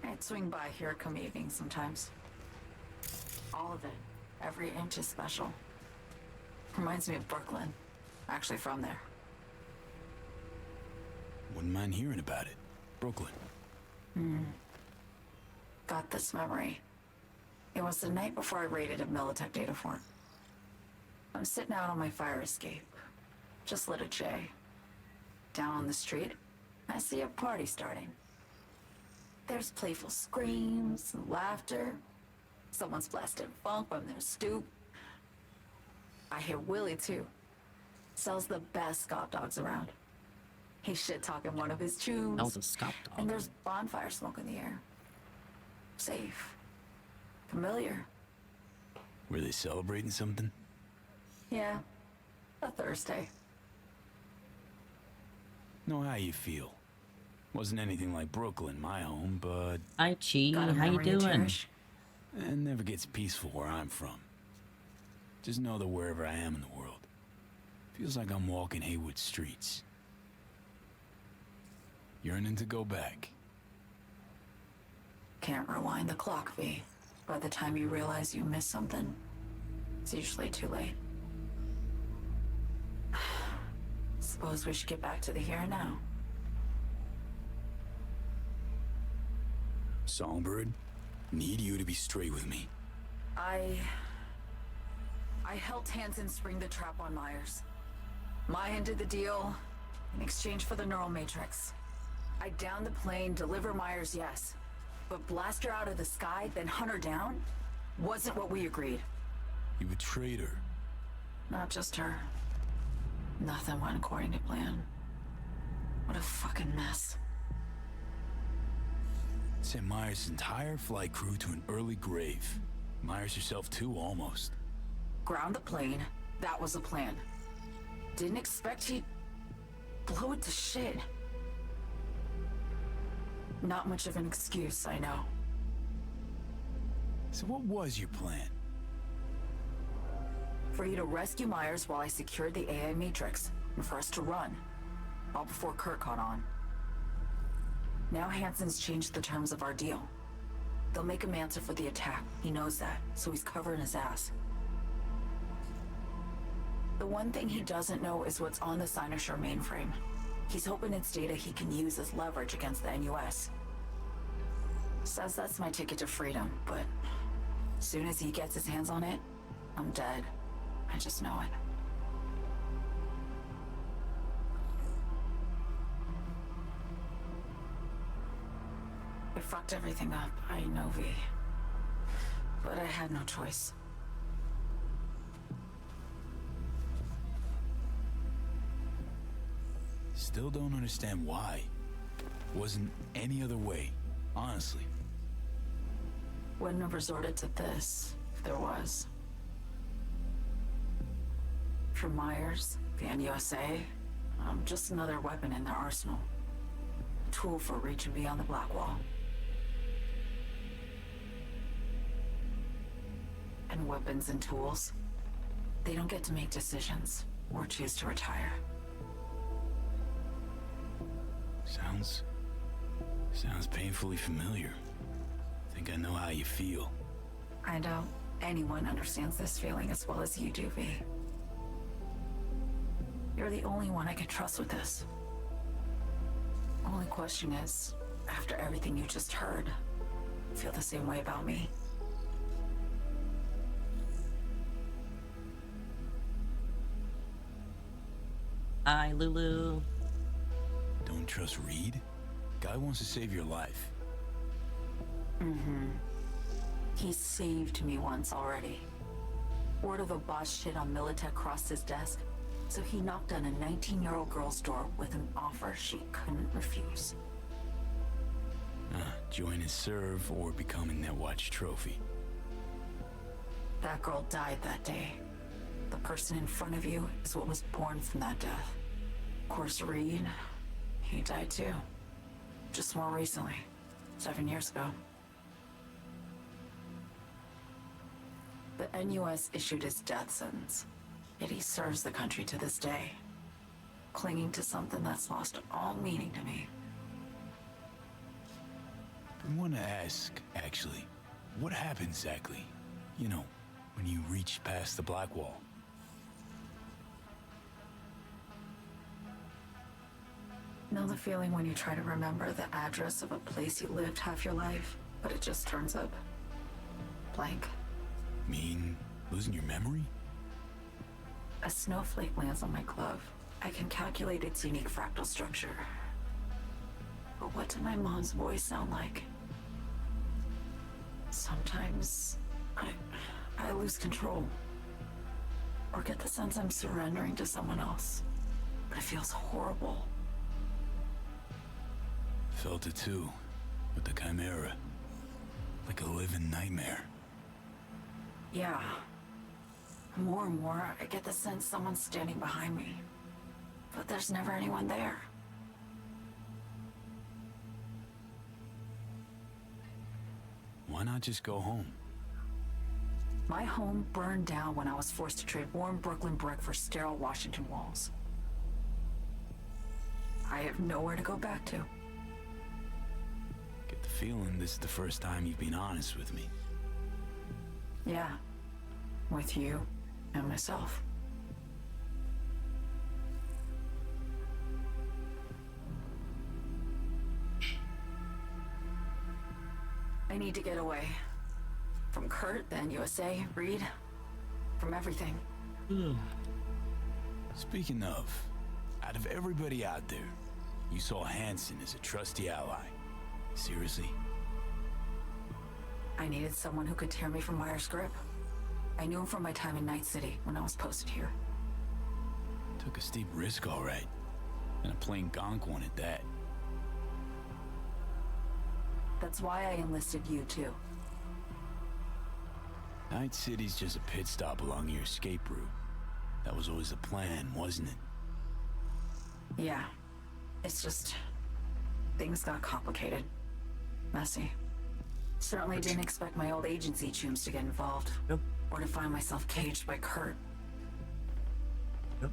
Speaker 14: I'd swing by here come evening sometimes. All of it. Every inch is special. Reminds me of Brooklyn. Actually from there.
Speaker 5: Wouldn't mind hearing about it. Brooklyn.
Speaker 14: Got this memory. It was the night before I raided a Militech data fort. I'm sitting out on my fire escape. Just lit a J. Down on the street, I see a party starting. There's playful screams and laughter. Someone's blasting funk from their stoop. I hear Willie, too. Sells the best scop dogs around. He's shit-talking one of his tunes.
Speaker 1: That was a scop dog.
Speaker 14: And there's bonfire smoke in the air. Safe. Familiar.
Speaker 5: Were they celebrating something?
Speaker 14: Yeah. A Thursday.
Speaker 5: Know how you feel. Wasn't anything like Brooklyn, my home, but...
Speaker 1: Hi, Chi.
Speaker 14: Got a
Speaker 1: How you
Speaker 14: memory to
Speaker 1: doing?
Speaker 14: cherish.
Speaker 5: It never gets peaceful where I'm from. Just know that wherever I am in the world, feels like I'm walking Haywood streets. Yearning to go back.
Speaker 14: Can't rewind the clock, V. By the time you realize you missed something, it's usually too late. Suppose we should get back to the here and now.
Speaker 5: Songbird, need you to be straight with me.
Speaker 14: I helped Hansen spring the trap on Myers. Maya did the deal in exchange for the neural matrix. I downed the plane, deliver Myers, yes. But blast her out of the sky, then hunt her down? Wasn't what we agreed.
Speaker 5: You betrayed her.
Speaker 14: Not just her. Nothing went according to plan. What a fucking mess.
Speaker 5: Sent Myers' entire flight crew to an early grave. Myers herself too, almost.
Speaker 14: Ground the plane, that was the plan. Didn't expect he'd blow it to shit. Not much of an excuse, I know.
Speaker 5: So what was your plan?
Speaker 14: For you to rescue Myers while I secured the AI Matrix, and for us to run, all before Kurt caught on. Now Hansen's changed the terms of our deal. They'll make him answer for the attack. He knows that, so he's covering his ass. The one thing he doesn't know is what's on the Cynosure mainframe. He's hoping it's data he can use as leverage against the NUS. Says that's my ticket to freedom, but as soon as he gets his hands on it, I'm dead. I just know it. I fucked everything up, I know, V. But I had no choice.
Speaker 5: Still don't understand why. Wasn't any other way, honestly.
Speaker 14: Wouldn't have resorted to this, if there was. For Myers, the NUSA, I'm just another weapon in their arsenal. A tool for reaching beyond the Black Wall. And weapons and tools, they don't get to make decisions or choose to retire.
Speaker 5: Sounds painfully familiar. Think I know how you feel.
Speaker 14: I doubt anyone understands this feeling as well as you do, V. You're the only one I can trust with this. Only question is, after everything you just heard, feel the same way about me?
Speaker 1: Hi, Lulu.
Speaker 5: Don't trust Reed? Guy wants to save your life.
Speaker 14: Mm-hmm. He saved me once already. Word of a boss shit on Militech crossed his desk, so he knocked on a 19-year-old girl's door with an offer she couldn't refuse.
Speaker 5: Join and serve or become a Netwatch trophy.
Speaker 14: That girl died that day. The person in front of you is what was born from that death. Of course, Reed, he died too. Just more recently, 7 years ago. The NUS issued his death sentence, yet he serves the country to this day, clinging to something that's lost all meaning to me.
Speaker 5: I want to ask, actually, what happened exactly? You know, when you reached past the Black Wall.
Speaker 14: Know the feeling when you try to remember the address of a place you lived half your life, but it just turns up blank?
Speaker 5: Mean losing your memory?
Speaker 14: A snowflake lands on my glove. I can calculate its unique fractal structure. But what did my mom's voice sound like? Sometimes I lose control. Or get the sense I'm surrendering to someone else. But it feels horrible.
Speaker 5: Felt it too, with the Chimera. Like a living nightmare.
Speaker 14: Yeah. More and more, I get the sense someone's standing behind me. But there's never anyone there.
Speaker 5: Why not just go home?
Speaker 14: My home burned down when I was forced to trade warm Brooklyn brick for sterile Washington walls. I have nowhere to go back to.
Speaker 5: Get the feeling this is the first time you've been honest with me.
Speaker 14: Yeah. With you and myself. I need to get away. From Kurt, then USA, Reed. From everything.
Speaker 5: Speaking of, out of everybody out there, you saw Hansen as a trusty ally. Seriously?
Speaker 14: I needed someone who could tear me from Myers' grip. I knew him from my time in Night City when I was posted here.
Speaker 5: Took a steep risk, all right. And a plain gonk one at that.
Speaker 14: That's why I enlisted you, too.
Speaker 5: Night City's just a pit stop along your escape route. That was always the plan, wasn't it?
Speaker 14: Yeah. It's just... things got complicated. Messy. Certainly didn't expect my old agency chooms to get involved.
Speaker 1: Yep.
Speaker 14: Or to find myself caged by Kurt.
Speaker 1: Yep.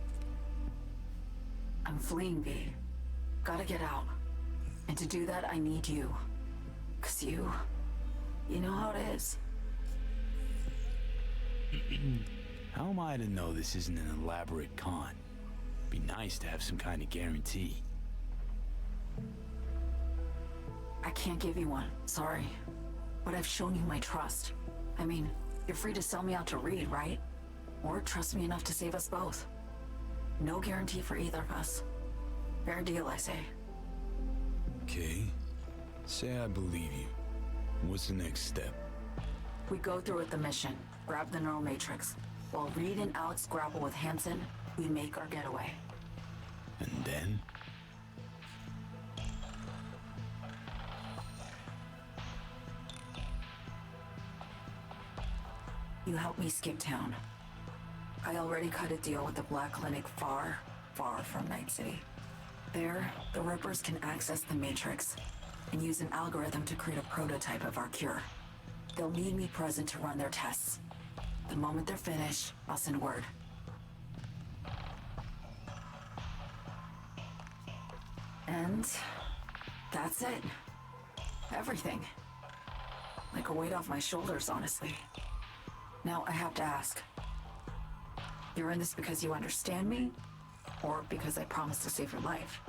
Speaker 14: I'm fleeing, V. Gotta get out. And to do that, I need you. 'Cause you know how it is.
Speaker 5: How am I to know this isn't an elaborate con? Be nice to have some kind of guarantee.
Speaker 14: I can't give you one, sorry. But I've shown you my trust. I mean, you're free to sell me out to Reed, right? Or trust me enough to save us both. No guarantee for either of us. Fair deal, I say.
Speaker 5: Okay. Say I believe you. What's the next step?
Speaker 14: We go through with the mission, grab the neural matrix. While Reed and Alex grapple with Hansen, we make our getaway.
Speaker 5: And then?
Speaker 14: You help me skip town. I already cut a deal with the Black Clinic far, far from Night City. There, the Rippers can access the Matrix and use an algorithm to create a prototype of our cure. They'll need me present to run their tests. The moment they're finished, I'll send word. And that's it. Everything. Like a weight off my shoulders, honestly. Now I have to ask. You're in this because you understand me? Or because I promised to save your life?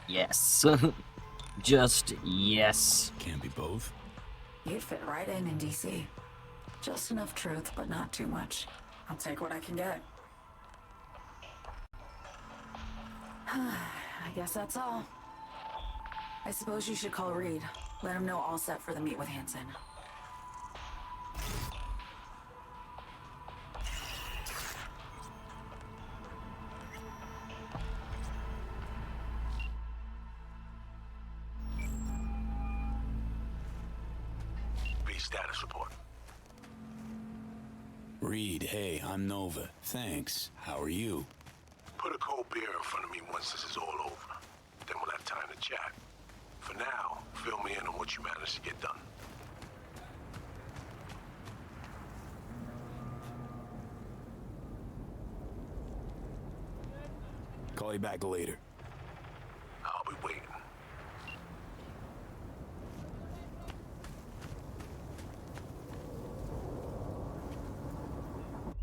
Speaker 1: Yes. Just yes.
Speaker 5: Can't be both.
Speaker 14: You'd fit right in DC. Just enough truth, but not too much. I'll take what I can get. I guess that's all. I suppose you should call Reed. Let him know all set for the meet with Hansen.
Speaker 11: Reed status report.
Speaker 5: Reed, hey, I'm Nova. Thanks. How are you?
Speaker 11: Put a cold beer in front of me once this is all over. Then we'll have time to chat. For now, fill me in on what you managed to get done.
Speaker 5: Call you back later.
Speaker 11: I'll be waiting.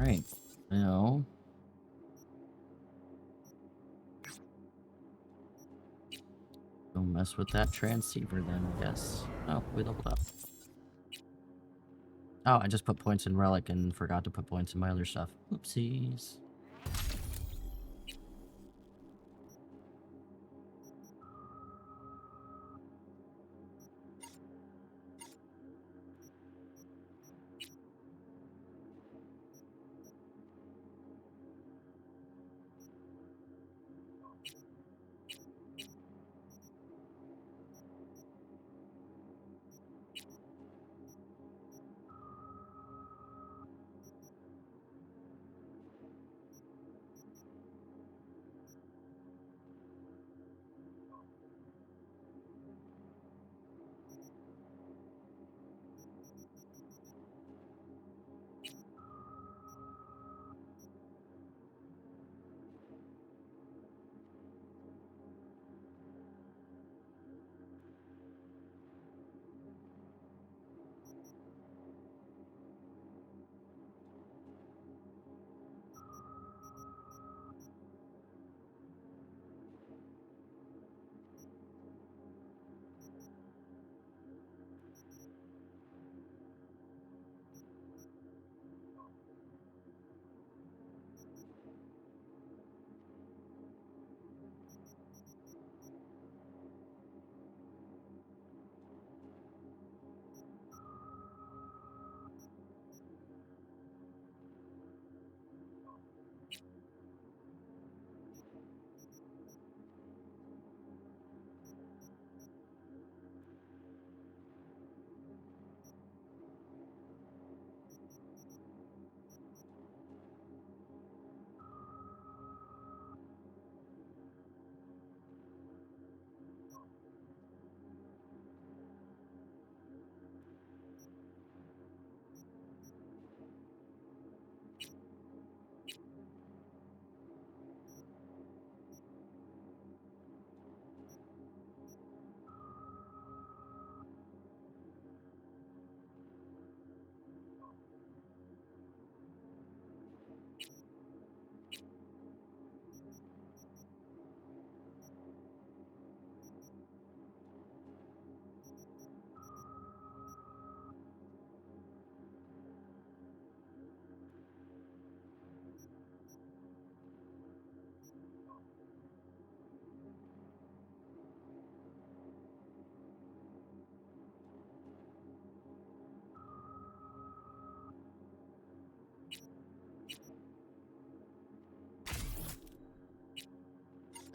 Speaker 1: Right. No. Don't mess with that transceiver then, I guess. Oh, we leveled up. Oh, I just put points in Relic and forgot to put points in my other stuff. Oopsies.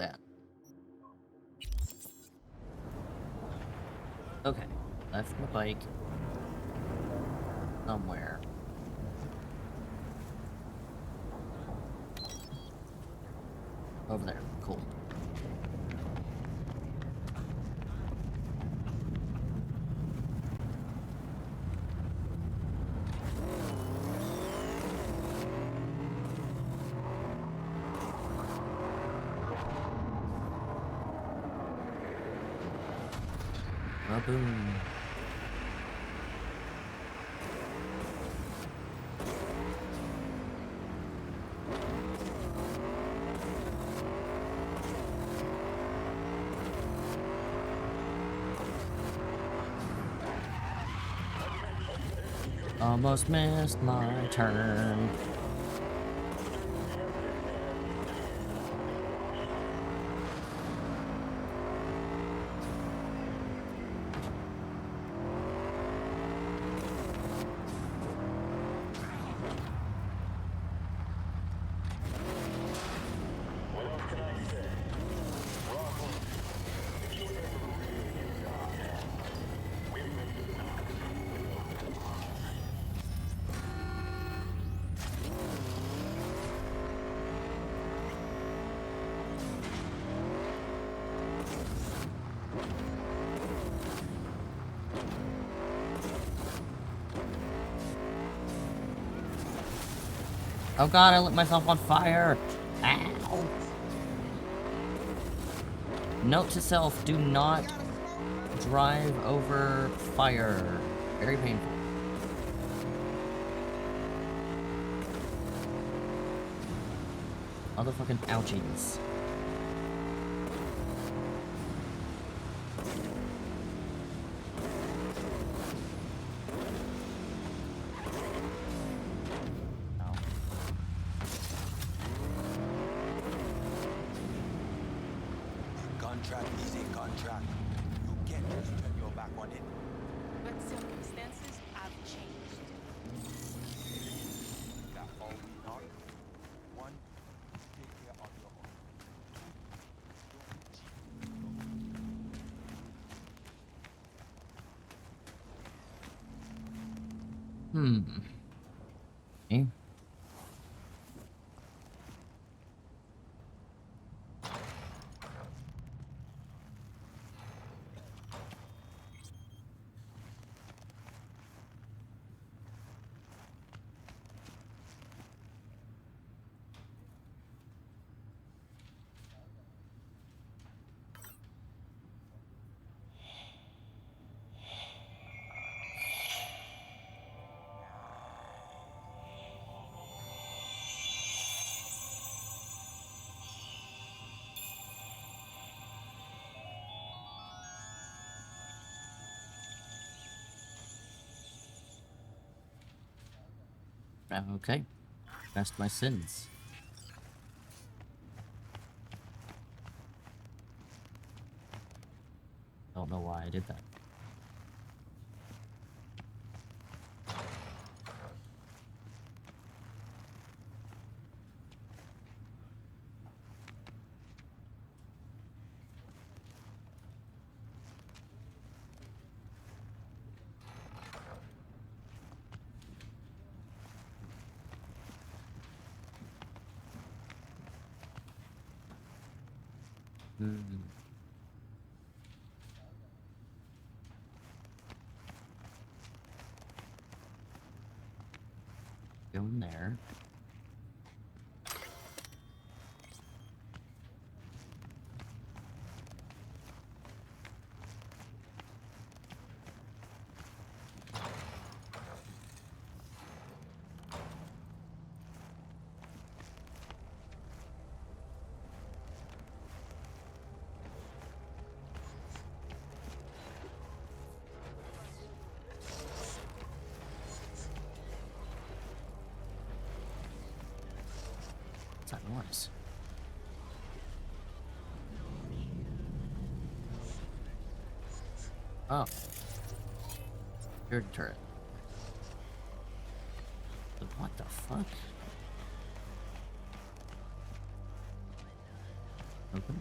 Speaker 1: that. Okay, left my bike somewhere. Over there, cool. Boom. Almost missed my turn. Oh god, I lit myself on fire! Ow! Note to self, do not drive over fire. Very painful. Motherfucking ouchies.
Speaker 16: Contract is a contract. You can't just turn your back on it.
Speaker 17: But circumstances have changed.
Speaker 16: That all we are. One, take care of your own.
Speaker 1: Okay. Okay. That's my sins. Don't know why I did that. Go in there. What's that noise? Oh. Security turret. But what the fuck? Okay.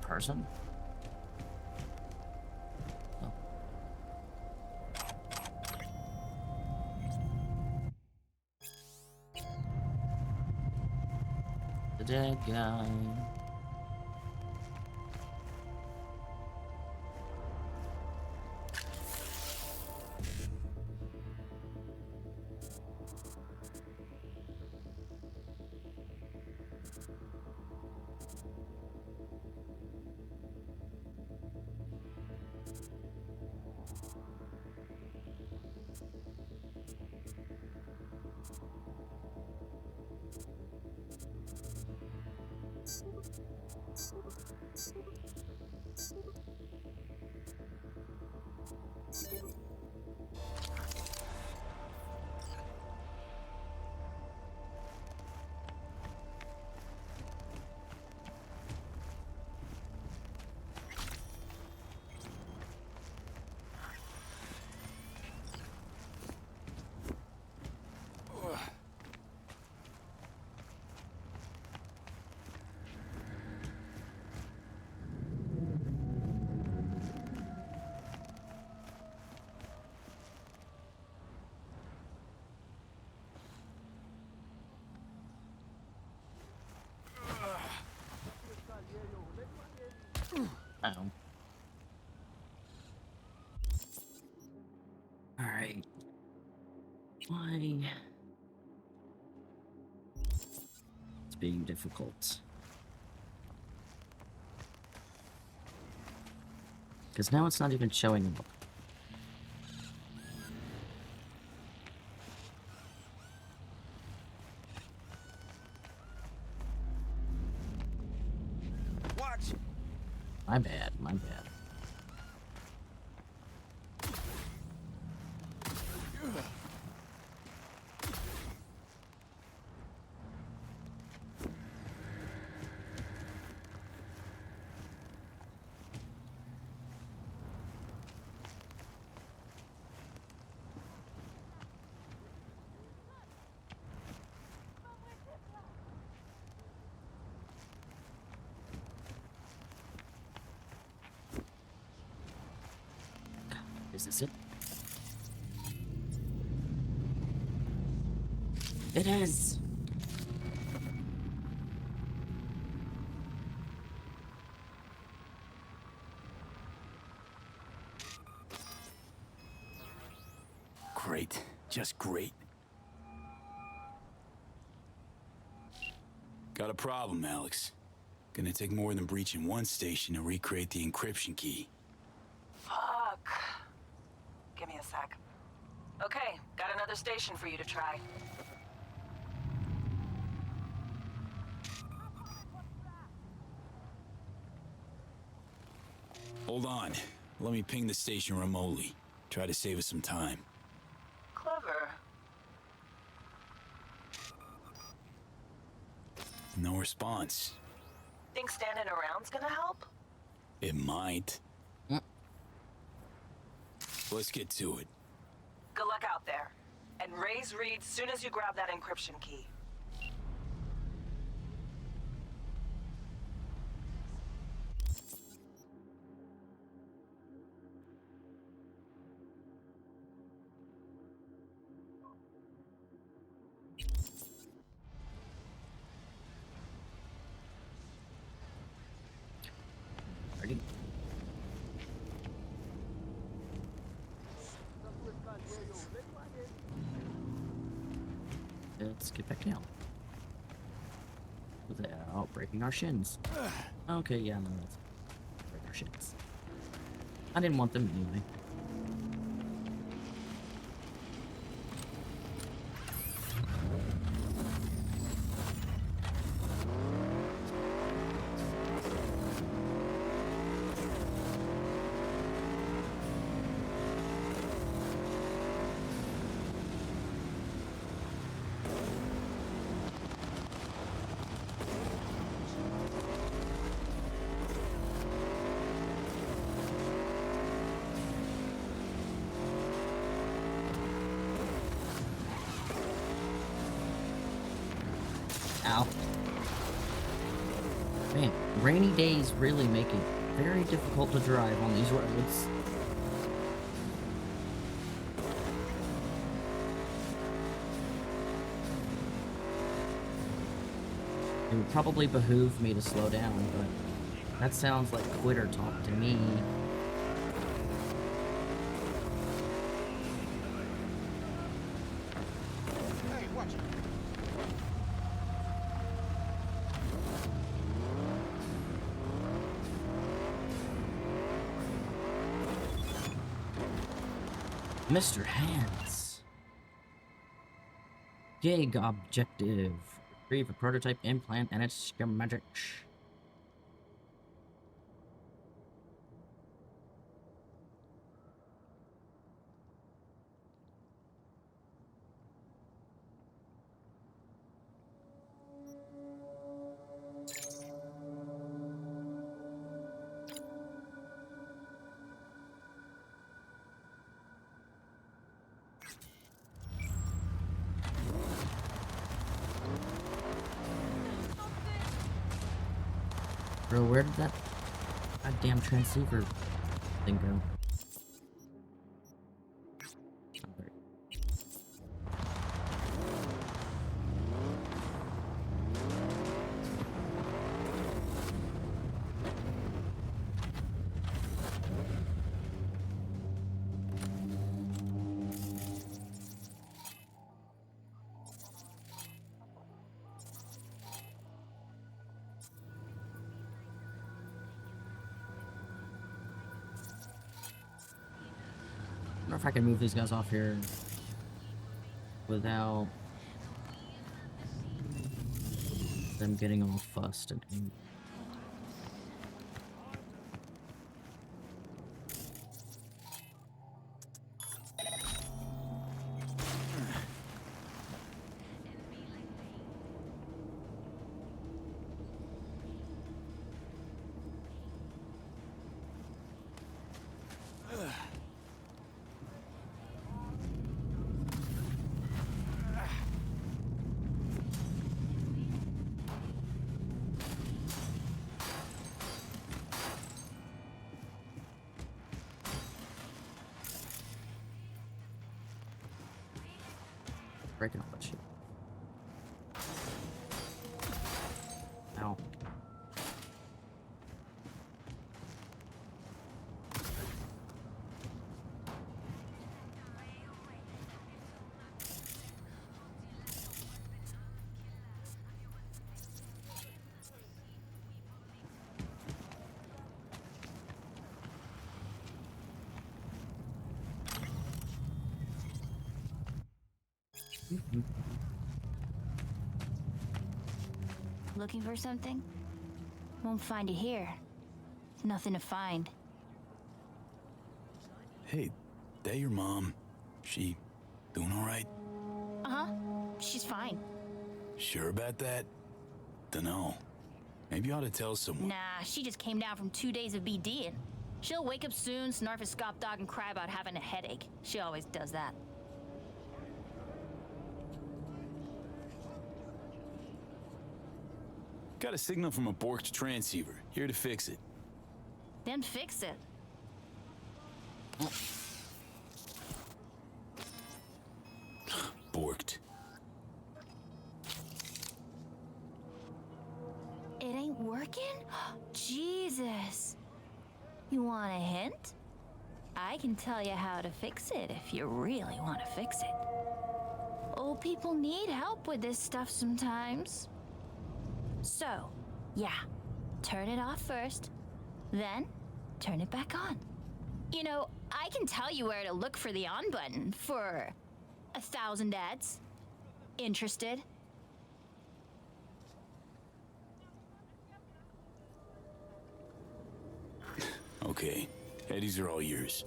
Speaker 1: Person? Oh. The dead guy. Oh. Alright. Why? It's being difficult. Because now it's not even showing up.
Speaker 16: Watch.
Speaker 1: My bad, my bad. Is this it? It is!
Speaker 5: Great. Just great. Got a problem, Alex. Gonna take more than breaching one station to recreate the encryption key.
Speaker 14: Fuck. Give me a sec. Okay, got another station for you to try.
Speaker 5: Hold on. Let me ping the station remotely. Try to save us some time.
Speaker 14: Clever.
Speaker 5: No response.
Speaker 14: Think standing around's gonna help?
Speaker 5: It might. Let's get to it.
Speaker 14: Good luck out there. And raise Reed soon as you grab that encryption key.
Speaker 1: Ready? Let's get back down. Without breaking our shins. Okay, yeah, no, that's break our shits. I didn't want them anyway. Ow. Man, rainy days really make it very difficult to drive on these roads. It would probably behoove me to slow down, but that sounds like quitter talk to me.
Speaker 3: Hey, watch it.
Speaker 1: Mr. Hands. Gig objective. Retrieve a prototype implant and its schematics. Bro, where did that goddamn transceiver thing go? I wonder if I can move these guys off here without them getting all fussed and breaking all that shit. Ow.
Speaker 18: Looking for something? Won't find you here. Nothing to find.
Speaker 5: Hey, that your mom? She doing all right?
Speaker 18: Uh-huh. She's fine.
Speaker 5: Sure about that? Dunno. Maybe you ought to tell someone.
Speaker 18: Nah, she just came down from 2 days of BDing. She'll wake up soon, snarf a scop dog, and cry about having a headache. She always does that.
Speaker 5: Got a signal from a borked transceiver. Here to fix it.
Speaker 18: Then fix it.
Speaker 5: Borked.
Speaker 18: It ain't working? Jesus. You want a hint? I can tell you how to fix it if you really want to fix it. Old people need help with this stuff sometimes. So, yeah, turn it off first. Then, turn it back on. You know, I can tell you where to look for the on button for 1,000 ads. Interested?
Speaker 5: Okay, Eddies are all yours.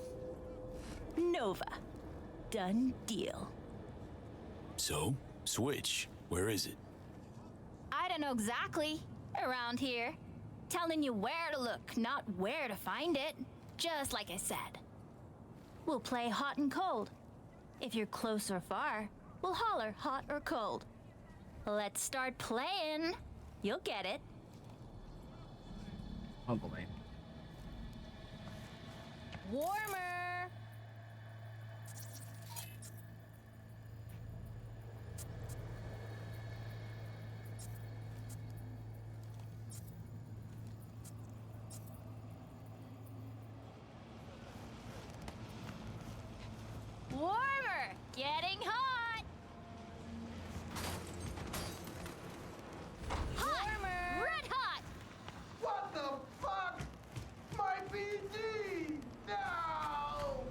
Speaker 18: Nova. Done deal.
Speaker 5: So, Switch, where is it?
Speaker 18: I don't know exactly. Around here. Telling you where to look, not where to find it. Just like I said. We'll play hot and cold. If you're close or far, we'll holler hot or cold. Let's start playing. You'll get it.
Speaker 1: Oh boy.
Speaker 18: Warmer. Warmer. Getting hot. Warmer. Red hot.
Speaker 7: What the fuck? My BD! No!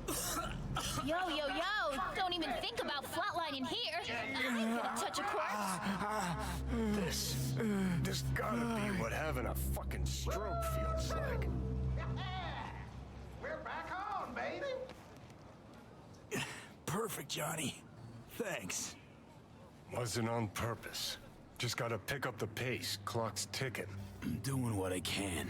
Speaker 18: Yo, yo, yo. Don't even think about flatlining here. I ain't gonna touch a corpse.
Speaker 4: This gotta be what having a fucking stroke feels like.
Speaker 7: We're back on, baby!
Speaker 8: Perfect, Johnny. Thanks.
Speaker 4: Wasn't on purpose. Just gotta pick up the pace. Clock's ticking.
Speaker 5: I'm doing what I can.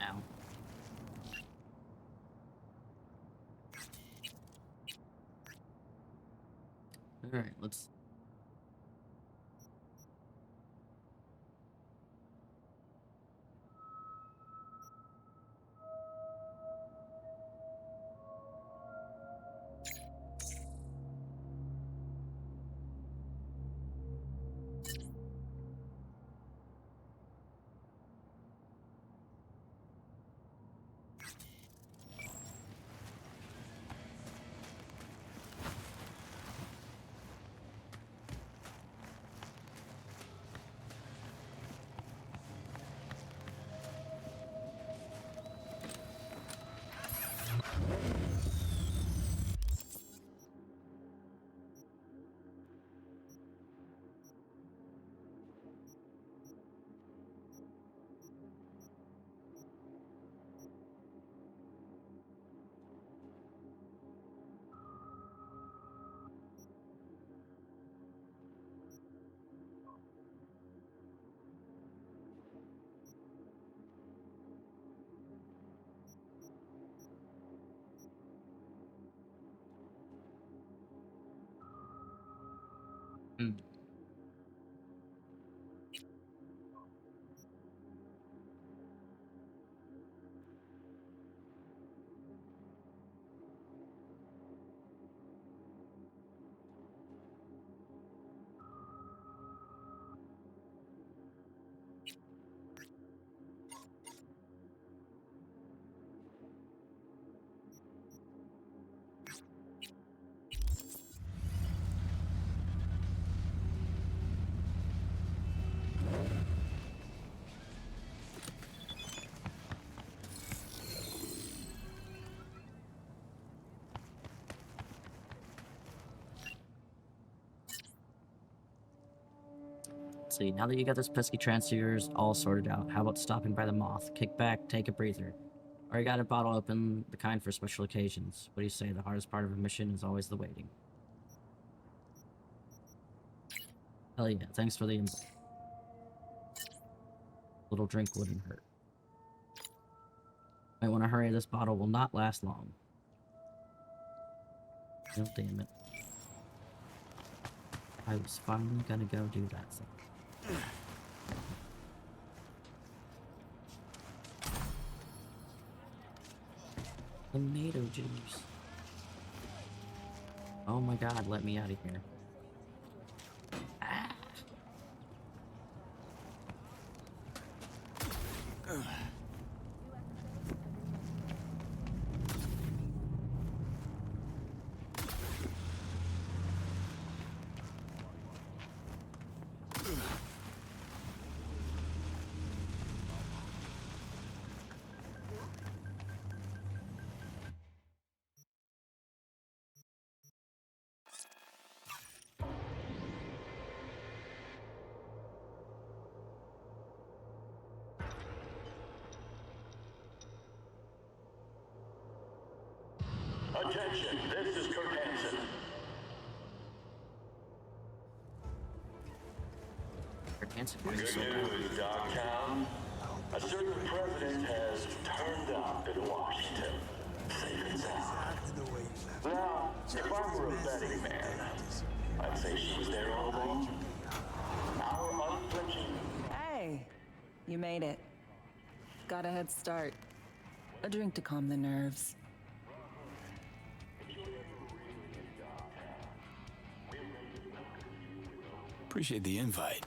Speaker 1: Ow. Alright, let's... See, now that you got those pesky transceivers all sorted out, how about stopping by the Moth? Kick back, take a breather. Or you got a bottle open, the kind for special occasions. What do you say? The hardest part of a mission is always the waiting. Hell yeah, thanks for the invite. Little drink wouldn't hurt. Might want to hurry, this bottle will not last long. Oh, damn it. I was finally gonna go do that thing. Tomato juice. Oh my god, let me out of here. Ah.
Speaker 19: Attention, this is Kurt Hansen. Good news, Dogtown. A certain president has turned up in Washington. Safe and sound. Now, if I were a betting man, I'd say she was there all along. Our unflinching...
Speaker 9: Hey, you made it. Got a head start. A drink to calm the nerves.
Speaker 5: Appreciate the invite.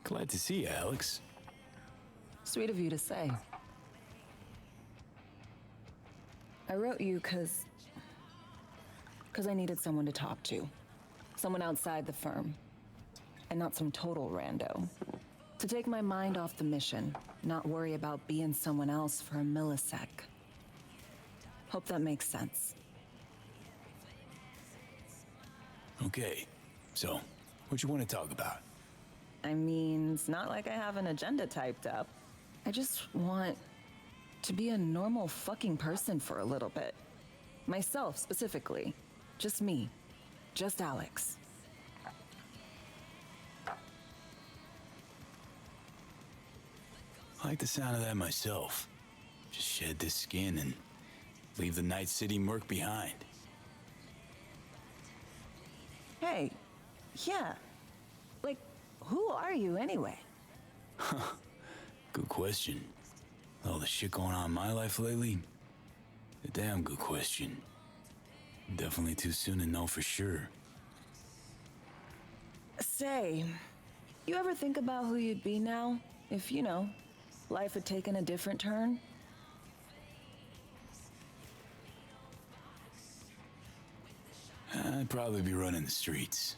Speaker 5: Glad to see you, Alex.
Speaker 9: Sweet of you to say. I wrote you because I needed someone to talk to. Someone outside the firm. And not some total rando. To take my mind off the mission, not worry about being someone else for a millisec. Hope that makes sense.
Speaker 5: Okay, so, what you want to talk about?
Speaker 9: I mean, it's not like I have an agenda typed up. I just want to be a normal fucking person for a little bit. Myself, specifically. Just me. Just Alex.
Speaker 5: I like the sound of that myself. Just shed this skin and leave the Night City murk behind.
Speaker 9: Hey, yeah. Like, who are you anyway?
Speaker 5: Good question. All the shit going on in my life lately? A damn good question. Definitely too soon to know for sure.
Speaker 9: Say, you ever think about who you'd be now? If, you know, life had taken a different turn?
Speaker 5: I'd probably be running the streets.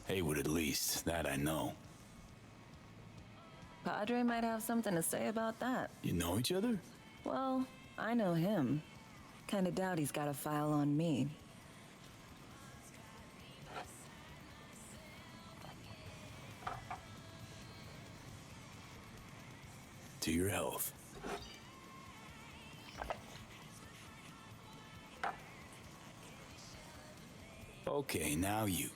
Speaker 5: Haywood at least, that I know.
Speaker 9: Padre might have something to say about that.
Speaker 5: You know each other?
Speaker 9: Well, I know him. Kinda doubt he's got a file on me.
Speaker 5: To your health. Okay, now you.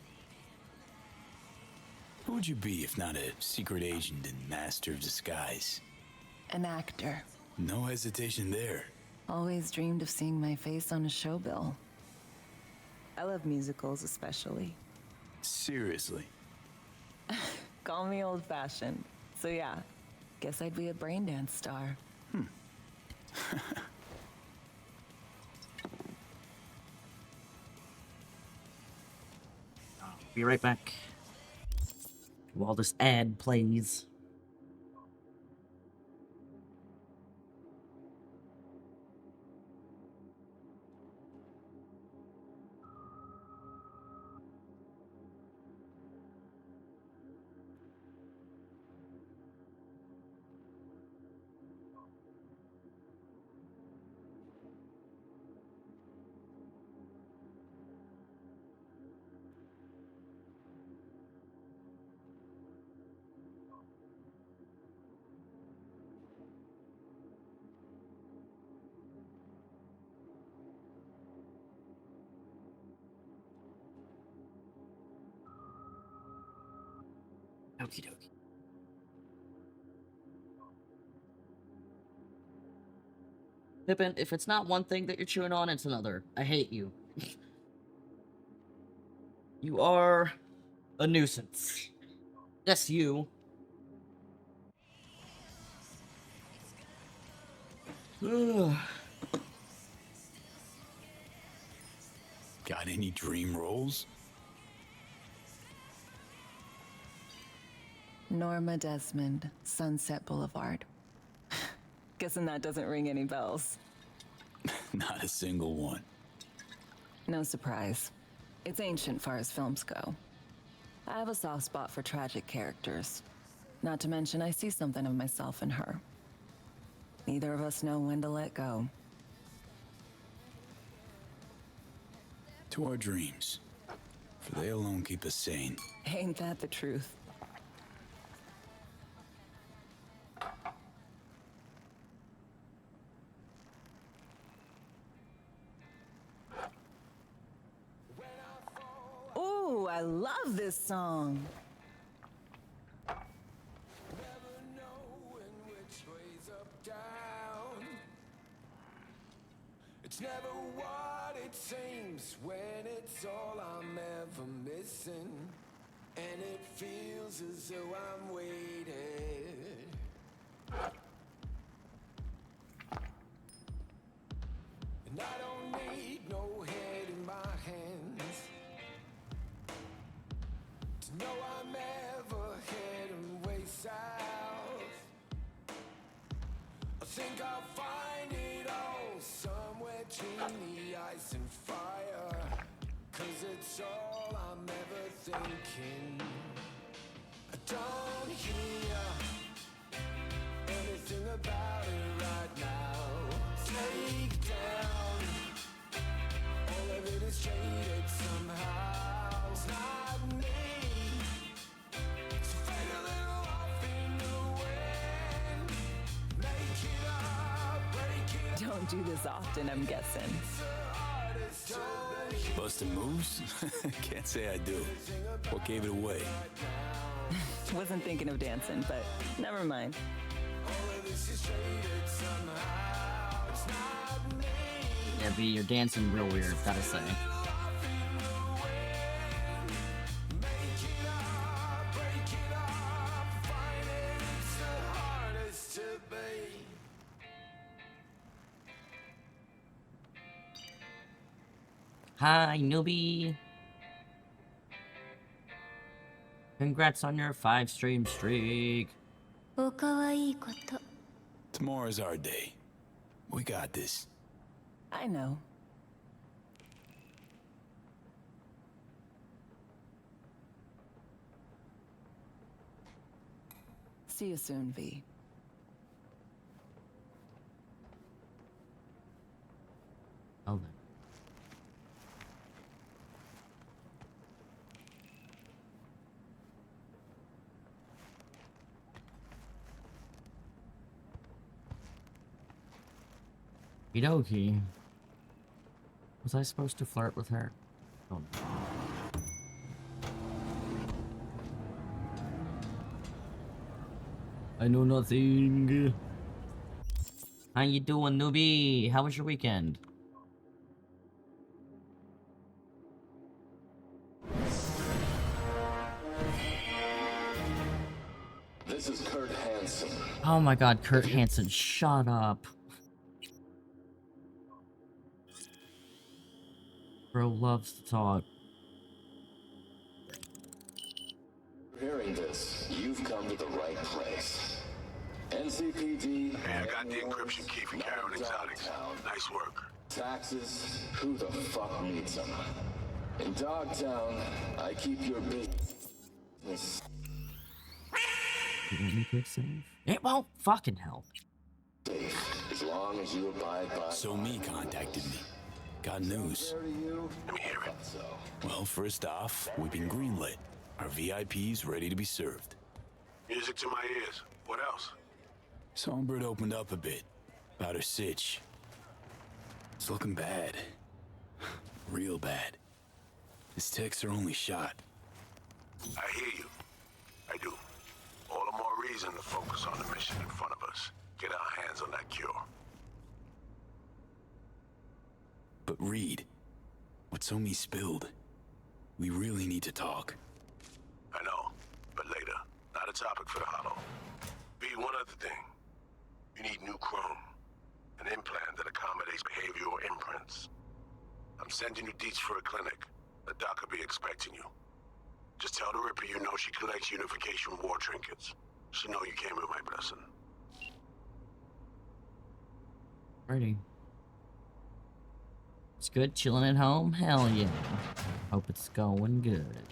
Speaker 5: Who would you be if not a secret agent and master of disguise?
Speaker 9: An actor.
Speaker 5: No hesitation there.
Speaker 9: Always dreamed of seeing my face on a show bill. I love musicals especially.
Speaker 5: Seriously?
Speaker 9: Call me old-fashioned. So yeah, guess I'd be a braindance star.
Speaker 1: Be right back. While this ad plays. Okie dokie. Pippin, if it's not one thing that you're chewing on, it's another. I hate you. You are a nuisance. Yes, you. Ugh.
Speaker 5: Got any dream roles?
Speaker 9: Norma Desmond, Sunset Boulevard. Guessing that doesn't ring any bells.
Speaker 5: Not a single one.
Speaker 9: No surprise. It's ancient far as films go. I have a soft spot for tragic characters. Not to mention, I see something of myself in her. Neither of us know when to let go.
Speaker 5: To our dreams. For they alone keep us sane.
Speaker 9: Ain't that the truth? Ooh, I love this song.
Speaker 12: It's never what it seems when it's all I'm ever missing. And it feels as though I'm waiting. And I don't need no head in my hands to know I'm ever heading way south. I think I'll find it all somewhere between the ice and fire. 'Cause it's all I'm ever thinking. I don't hear anything about it right now. Take down all of it is traded somehow. It's not me. So fade a little off in the wind. Make it up, break it.
Speaker 9: Don't do this often, I'm guessing.
Speaker 5: Busting moves? Can't say I do. What gave it away?
Speaker 9: Wasn't thinking of dancing, but never mind.
Speaker 1: Yeah, V, you're dancing real weird, gotta say. Hi, newbie. Congrats on your 5-stream streak.
Speaker 5: Tomorrow's our day. We got this.
Speaker 9: I know. See you soon, V.
Speaker 1: Oh, then. Okie. Was I supposed to flirt with her? Oh no. I know nothing. How you doing, newbie? How was your weekend?
Speaker 19: This is Kurt Hansen.
Speaker 1: Oh my god, Kurt Hansen, shut up. Bro loves to talk.
Speaker 19: Hearing this, you've come to the right place. NCPD.
Speaker 11: Hey, I got the encryption key for Karen Exotics. Nice work.
Speaker 19: Taxes? Who the fuck needs them? In Dogtown, I keep your business.
Speaker 1: You want me to click save? It won't fucking help.
Speaker 19: Safe, as long as you abide by.
Speaker 5: So me contacted me. Got news.
Speaker 11: Let me hear it.
Speaker 5: Well, first off, we've been greenlit. Our VIP's ready to be served.
Speaker 11: Music to my ears. What else?
Speaker 5: Songbird opened up a bit about her sitch. It's looking bad. Real bad. His tech's her only shot.
Speaker 11: I hear you. I do. All the more reason to focus on the mission in front of us. Get our hands on that cure.
Speaker 5: But Reed, what Somi spilled, we really need to talk.
Speaker 11: I know, but later. Not a topic for the hollow. B, one other thing. You need new chrome. An implant that accommodates behavioral imprints. I'm sending you deets for a clinic. The doc will be expecting you. Just tell the Ripper you know she collects unification war trinkets. She know you came with my blessing.
Speaker 1: Ready. It's good chilling at home? Hell yeah. Hope it's going good.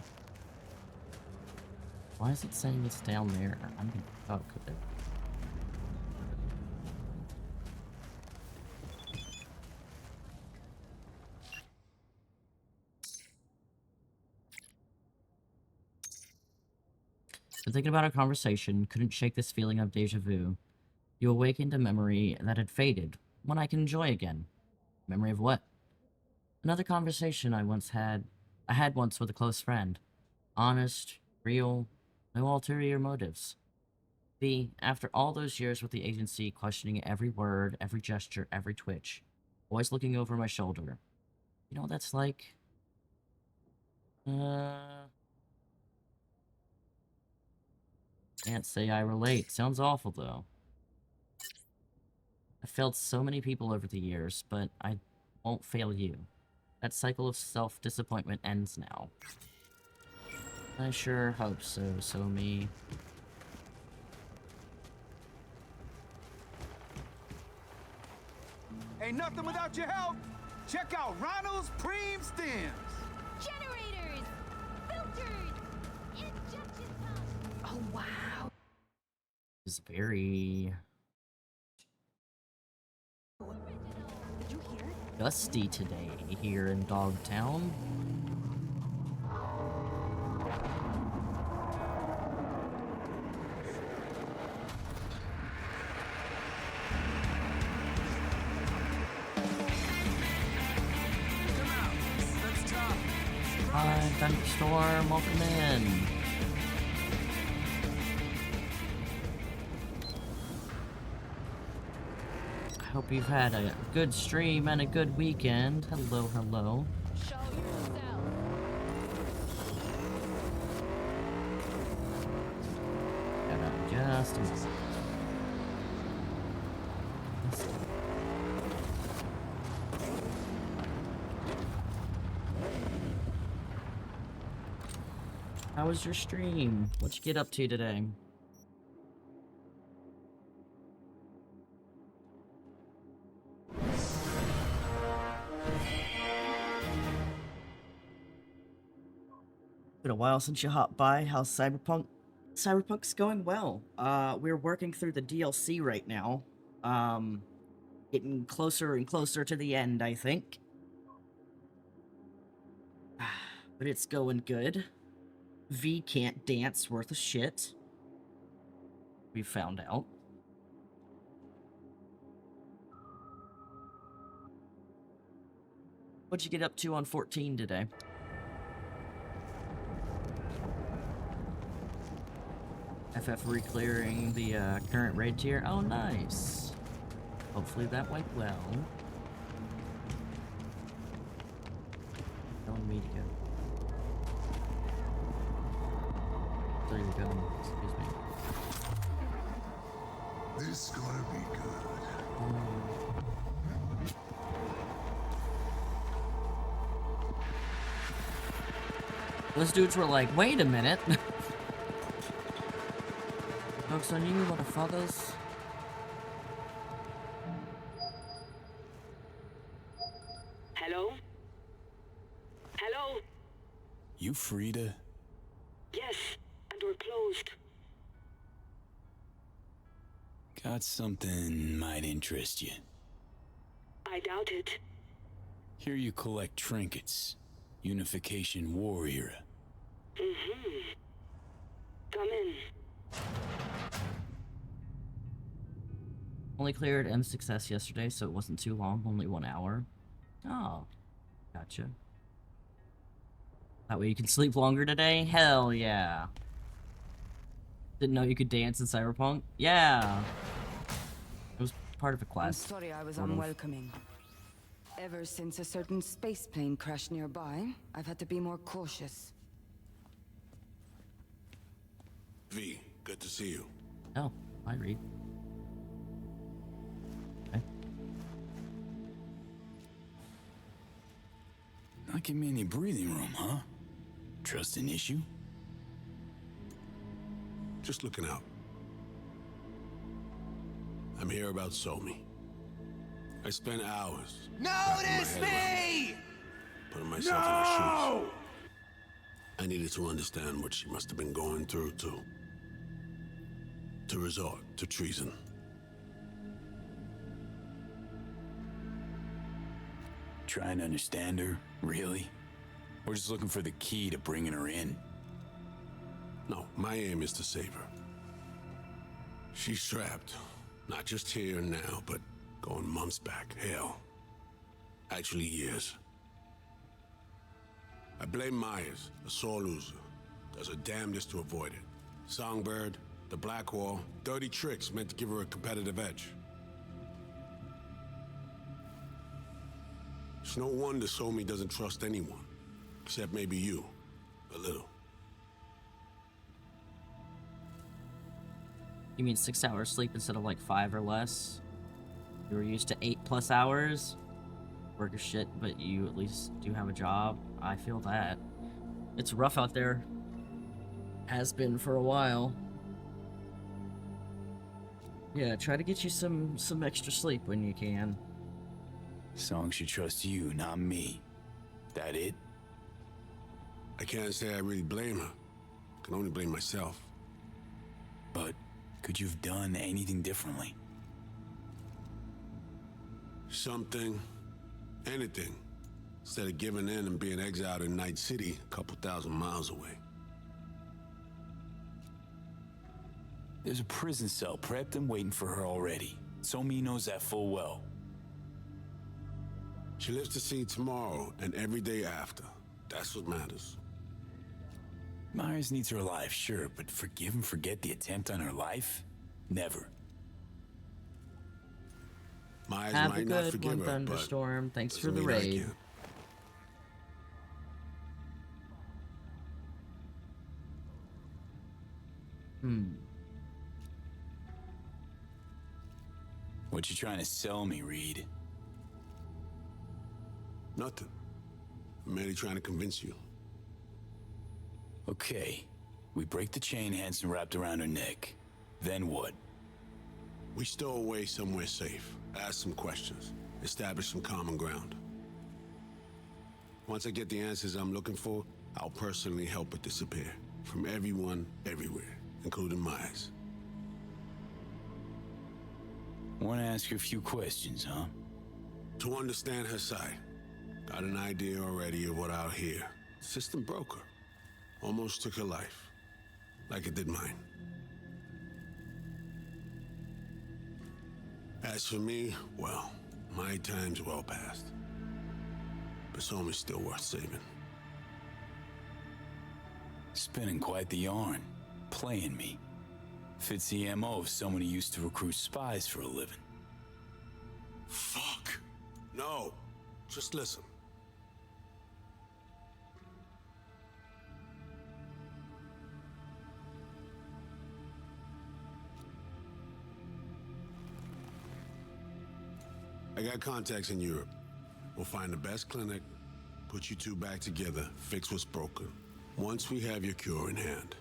Speaker 1: Why is it saying it's down there? I'm gonna fuck with it. Been thinking about our conversation, couldn't shake this feeling of deja vu. You awakened a memory that had faded, one I can enjoy again. Memory of what? Another conversation I had once with a close friend. Honest, real, no ulterior motives. After all those years with the agency, questioning every word, every gesture, every twitch, always looking over my shoulder. You know what that's like? Can't say I relate. Sounds awful, though. I've failed so many people over the years, but I won't fail you. That cycle of self-disappointment ends now. I sure hope so, me.
Speaker 20: Ain't nothing without your help. Check out Ronald's Preem Stems.
Speaker 18: Generators! Filters! Injection pumps! Oh, wow.
Speaker 1: It's very...
Speaker 18: Did you hear?
Speaker 1: Gusty today here in Dogtown. Hi, Thunderstorm, welcome in. I hope you've had a good stream and a good weekend. Hello, hello.
Speaker 17: Show yourself.
Speaker 1: Hold on just a moment. How was your stream? What'd you get up to today? Been a while since you hopped by. How's Cyberpunk? Cyberpunk's going well. We're working through the DLC right now. Getting closer and closer to the end, I think. But it's going good. V can't dance worth a shit. We found out. What'd you get up to on 14 today? FF re-clearing the current raid tier. Oh, nice. Hopefully that went well. Telling me to go. So you're going. Excuse me.
Speaker 12: This is gonna be good.
Speaker 1: Those dudes were like, wait a minute. Jokes on you, motherfuckers.
Speaker 21: Hello? Hello?
Speaker 5: You Frida?
Speaker 21: Yes, and we're closed.
Speaker 5: Got something might interest you.
Speaker 21: I doubt it.
Speaker 5: Here you collect trinkets. Unification War era.
Speaker 21: Mm-hmm. Come in.
Speaker 1: Only cleared M success yesterday, so it wasn't too long, only 1 hour. Oh, gotcha. That way you can sleep longer today? Hell yeah. Didn't know you could dance in Cyberpunk? Yeah. It was part of a class.
Speaker 22: I'm sorry I was
Speaker 1: sort of.
Speaker 22: unwelcoming. Ever since a certain space plane crashed nearby, I've had to be more cautious.
Speaker 11: V, good to see you.
Speaker 1: Oh, I read. Okay.
Speaker 5: Not give me any breathing room, huh? Trust an issue?
Speaker 11: Just looking out. I'm here about 𝖜𝖔𝖋. I spent hours.
Speaker 20: Notice me!
Speaker 11: Putting myself in her shoes. I needed to understand what she must have been going through to resort to treason.
Speaker 5: Trying to understand her, really? We're just looking for the key to bringing her in.
Speaker 11: No, my aim is to save her. She's trapped, not just here and now, but going months back, hell. Actually years. I blame Myers, a sore loser. Does her damnedest to avoid it. Songbird, the Black Wall, dirty tricks meant to give her a competitive edge. It's no wonder 𝖜𝖃 doesn't trust anyone, except maybe you, a little.
Speaker 1: You mean 6 hours sleep instead of like 5 or less? You were used to 8+ hours? Work as shit, but you at least do have a job. I feel that. It's rough out there. Has been for a while. Yeah, try to get you some extra sleep when you can.
Speaker 5: Song should trust you, not me. That it?
Speaker 11: I can't say I really blame her. I can only blame myself.
Speaker 5: But could you have done anything differently?
Speaker 11: Something. Anything. Instead of giving in and being exiled in Night City, a couple thousand miles away.
Speaker 5: There's a prison cell prepped and waiting for her already. 𝖜𝖃 knows that full well.
Speaker 11: She lives to see tomorrow and every day after. That's what matters.
Speaker 5: Myers needs her alive, sure, but forgive and forget the attempt on her life? Never.
Speaker 11: Myers
Speaker 1: Have a
Speaker 11: might not
Speaker 1: good
Speaker 11: forgive
Speaker 1: one,
Speaker 11: her,
Speaker 1: Thunderstorm.
Speaker 11: but
Speaker 1: Thanks for
Speaker 11: doesn't
Speaker 1: the
Speaker 11: mean I
Speaker 1: raid.
Speaker 11: can't.
Speaker 5: What you trying to sell me, Reed?
Speaker 11: Nothing. I'm merely trying to convince you.
Speaker 5: Okay. We break the chain Hansen wrapped around her neck. Then what?
Speaker 11: We stow away somewhere safe, ask some questions, establish some common ground. Once I get the answers I'm looking for, I'll personally help it disappear. From everyone, everywhere, including Myers.
Speaker 5: Want to ask her a few questions, huh?
Speaker 11: To understand her side. Got an idea already of what I'll hear. The system broke her. Almost took her life. Like it did mine. As for me, well, my time's well past. But 𝖜𝖃's still worth saving.
Speaker 5: Spinning quite the yarn. Playing me. Fits the MO of someone who used to recruit spies for a living.
Speaker 11: Fuck. No. Just listen. I got contacts in Europe. We'll find the best clinic, put you two back together, fix what's broken. Once we have your cure in hand.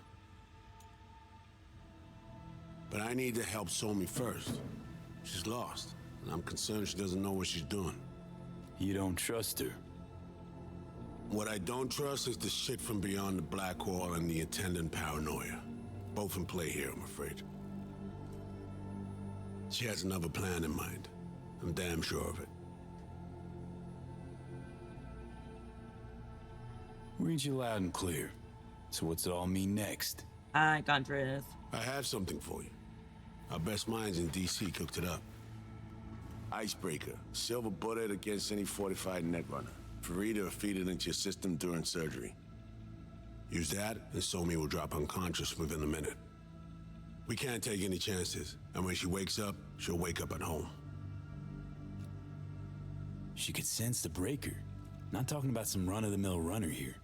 Speaker 11: But I need to help 𝖜𝖃 first. She's lost, and I'm concerned she doesn't know what she's doing.
Speaker 5: You don't trust her?
Speaker 11: What I don't trust is the shit from beyond the Black Wall and the attendant paranoia. Both in play here, I'm afraid. She has another plan in mind. I'm damn sure of it.
Speaker 5: Read you loud and clear. So what's it all mean next?
Speaker 1: Hi, Gondrith.
Speaker 11: I have something for you. Our best minds in DC cooked it up. Icebreaker, silver bullet against any fortified netrunner. Farida will feed it into your system during surgery. Use that, and 𝖜𝖃 will drop unconscious within a minute. We can't take any chances, and when she wakes up, she'll wake up at home.
Speaker 5: She could sense the breaker. Not talking about some run-of-the-mill runner here.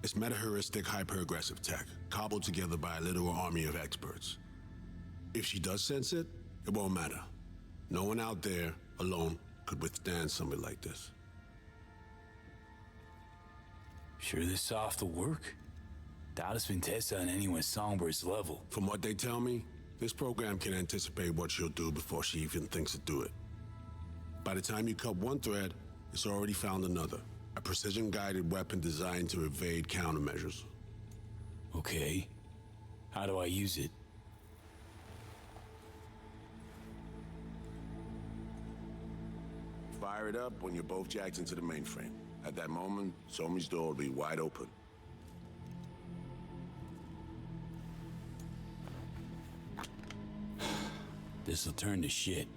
Speaker 11: It's meta-heuristic hyper-aggressive tech, cobbled together by a literal army of experts. If she does sense it, it won't matter. No one out there, alone, could withstand something like this.
Speaker 5: Sure this soft will work? Doubt it's been tested on anyone Songbird's level.
Speaker 11: From what they tell me, this program can anticipate what she'll do before she even thinks to do it. By the time you cut one thread, it's already found another. A precision-guided weapon designed to evade countermeasures.
Speaker 5: Okay. How do I use it?
Speaker 11: Fire it up when you're both jacked into the mainframe. At that moment, Somi's door will be wide open.
Speaker 5: This'll turn to shit.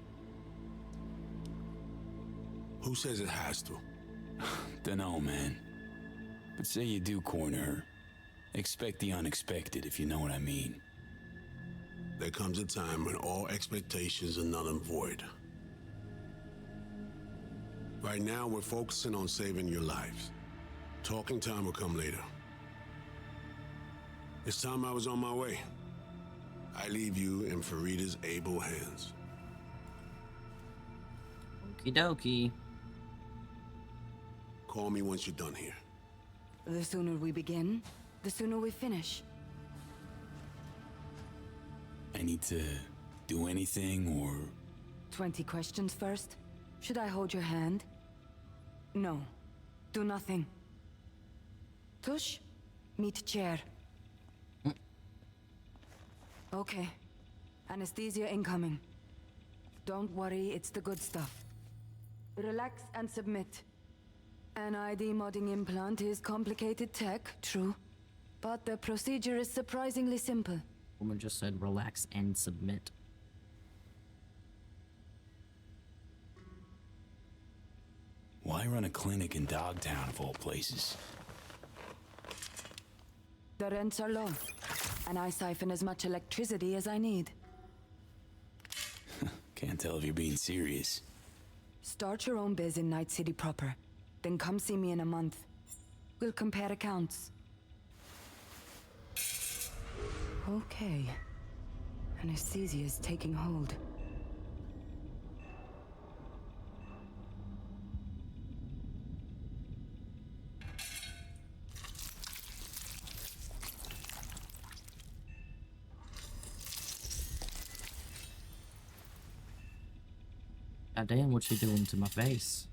Speaker 11: Who says it has to?
Speaker 5: Dunno, man. But say you do corner her. Expect the unexpected, if you know what I mean.
Speaker 11: There comes a time when all expectations are null and void. Right now, we're focusing on saving your lives. Talking time will come later. It's time I was on my way. I leave you in Farida's able hands.
Speaker 1: Okie dokie.
Speaker 11: Call me once you're done here.
Speaker 22: The sooner we begin, the sooner we finish.
Speaker 5: I need to do anything, or...
Speaker 22: 20 questions first? Should I hold your hand? No. Do nothing. Tush, meet chair. Okay. Anesthesia incoming. Don't worry, it's the good stuff. Relax and submit. An ID modding implant is complicated tech, true. But the procedure is surprisingly simple.
Speaker 1: Woman just said relax and submit.
Speaker 5: Why run a clinic in Dogtown, of all places?
Speaker 22: The rents are low, and I siphon as much electricity as I need.
Speaker 5: Can't tell if you're being serious.
Speaker 22: Start your own biz in Night City proper. Then come see me in a month. We'll compare accounts. Okay. Anesthesia is taking hold.
Speaker 1: God damn, what's she doing to my face?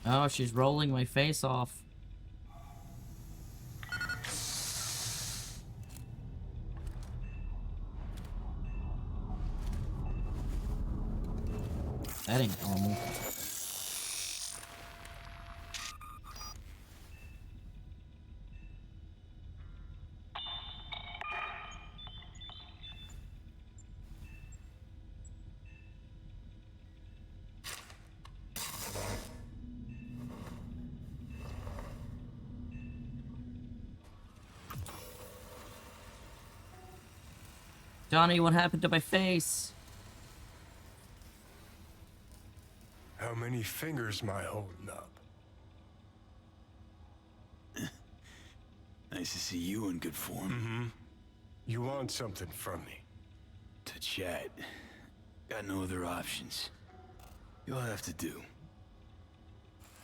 Speaker 1: Oh, she's rolling my face off. That ain't normal. Johnny, what happened to my face?
Speaker 4: How many fingers am I holding up?
Speaker 5: Nice to see you in good form.
Speaker 4: Mm-hmm. You want something from me?
Speaker 5: To chat. Got no other options. You'll have to do.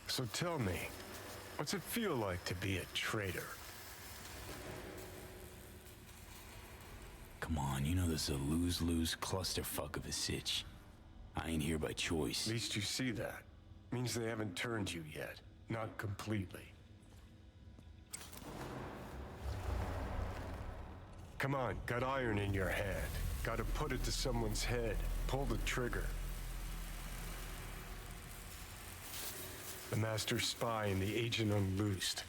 Speaker 4: So tell me, what's it feel like to be a traitor?
Speaker 5: Come on, you know this is a lose-lose clusterfuck of a sitch. I ain't here by choice.
Speaker 4: At least you see that. Means they haven't turned you yet. Not completely. Come on, got iron in your hand. Gotta put it to someone's head. Pull the trigger. The master spy and the agent unloosed.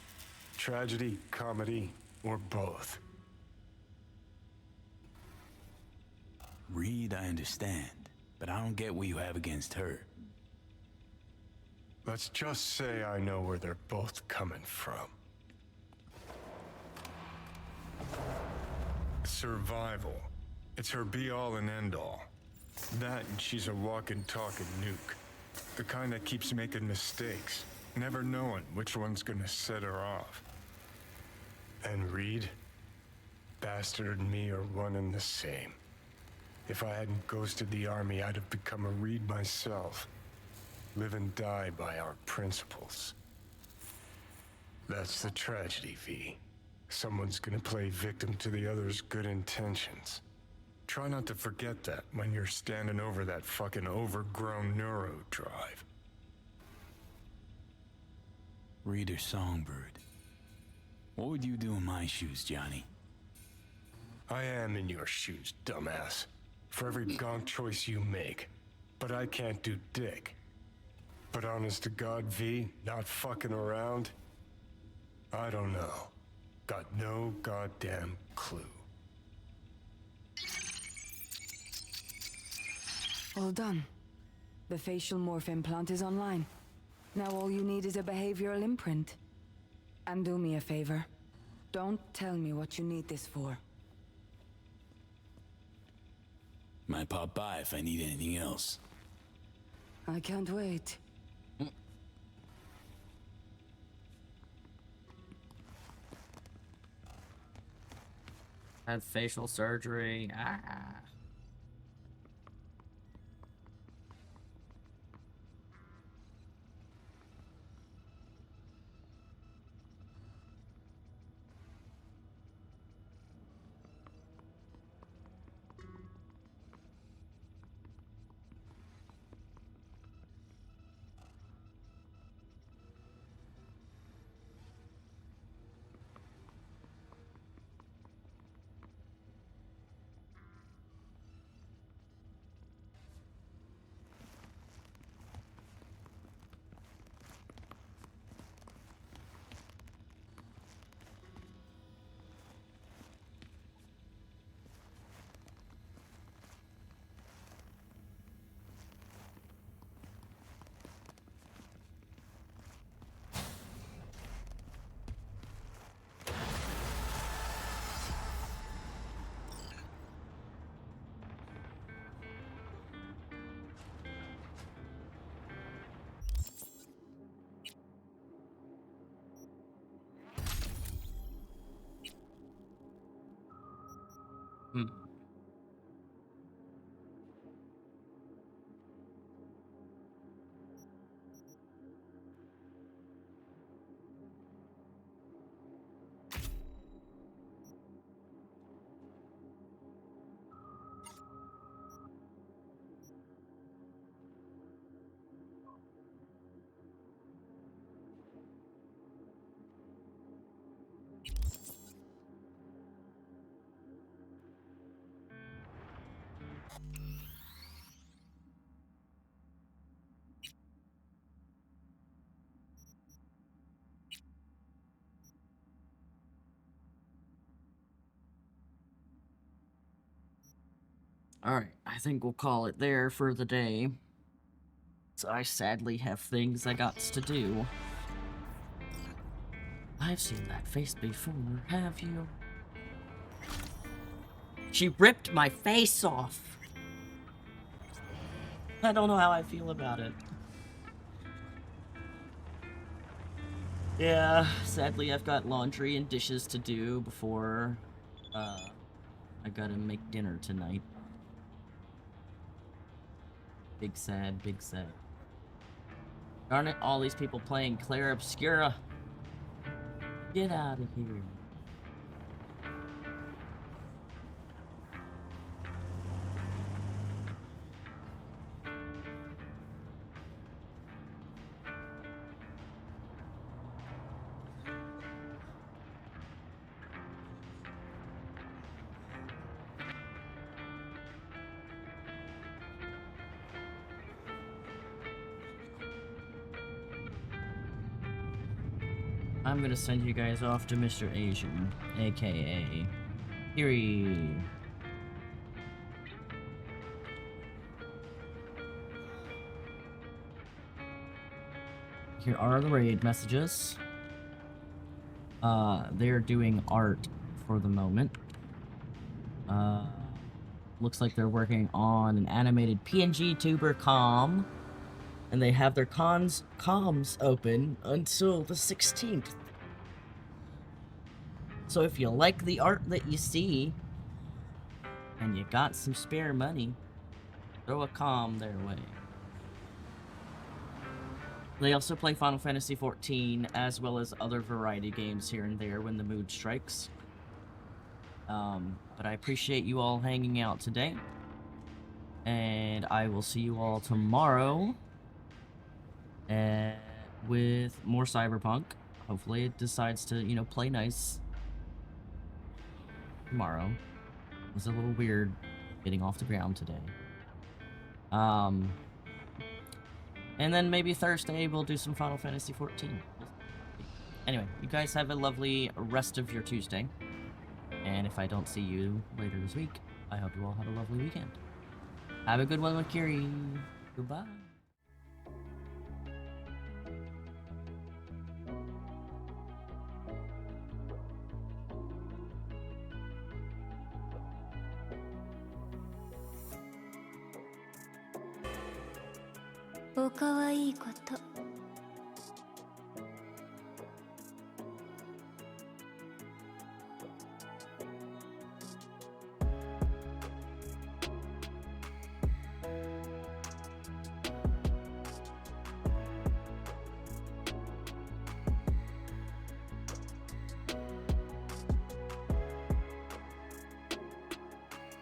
Speaker 4: Tragedy, comedy, or both.
Speaker 5: Reed, I understand, but I don't get what you have against her.
Speaker 4: Let's just say I know where they're both coming from. Survival. It's her be-all and end-all. That and she's a walking, talking nuke. The kind that keeps making mistakes, never knowing which one's gonna set her off. And Reed, Bastard and me are one and the same. If I hadn't ghosted the army, I'd have become a Reed myself. Live and die by our principles. That's the tragedy, V. Someone's gonna play victim to the other's good intentions. Try not to forget that when you're standing over that fucking overgrown neuro drive.
Speaker 5: Reader Songbird. What would you do in my shoes, Johnny?
Speaker 4: I am in your shoes, dumbass. For every gonk choice you make. But I can't do dick. But honest to God, V, not fucking around? I don't know. Got no goddamn clue.
Speaker 22: All done. The facial morph implant is online. Now all you need is a behavioral imprint. And do me a favor. Don't tell me what you need this for.
Speaker 5: Might pop by if I need anything else.
Speaker 22: I can't wait.
Speaker 1: Had facial surgery. Ah. Alright, I think we'll call it there for the day. So I sadly have things I got to do. I've seen that face before, have you? She ripped my face off! I don't know how I feel about it. Yeah, sadly I've got laundry and dishes to do before, I gotta make dinner tonight. Big sad, big sad. Darn it, all these people playing Claire Obscura. Get out of here. I'm gonna send you guys off to Mr. Asian, aka Kiri. Here are the raid messages. They're doing art for the moment. Looks like they're working on an animated PNG tuber com. And they have their comms open until the 16th. So if you like the art that you see, and you got some spare money, throw a comm their way. They also play Final Fantasy XIV, as well as other variety games here and there when the mood strikes. But I appreciate you all hanging out today. And I will see you all tomorrow with more Cyberpunk. Hopefully it decides to, you know, play nice tomorrow. It was a little weird getting off the ground today. And then maybe Thursday we'll do some Final Fantasy XIV. Anyway, you guys have a lovely rest of your Tuesday. And if I don't see you later this week, I hope you all have a lovely weekend. Have a good one with Kiri. Goodbye.
Speaker 18: おかわいいこと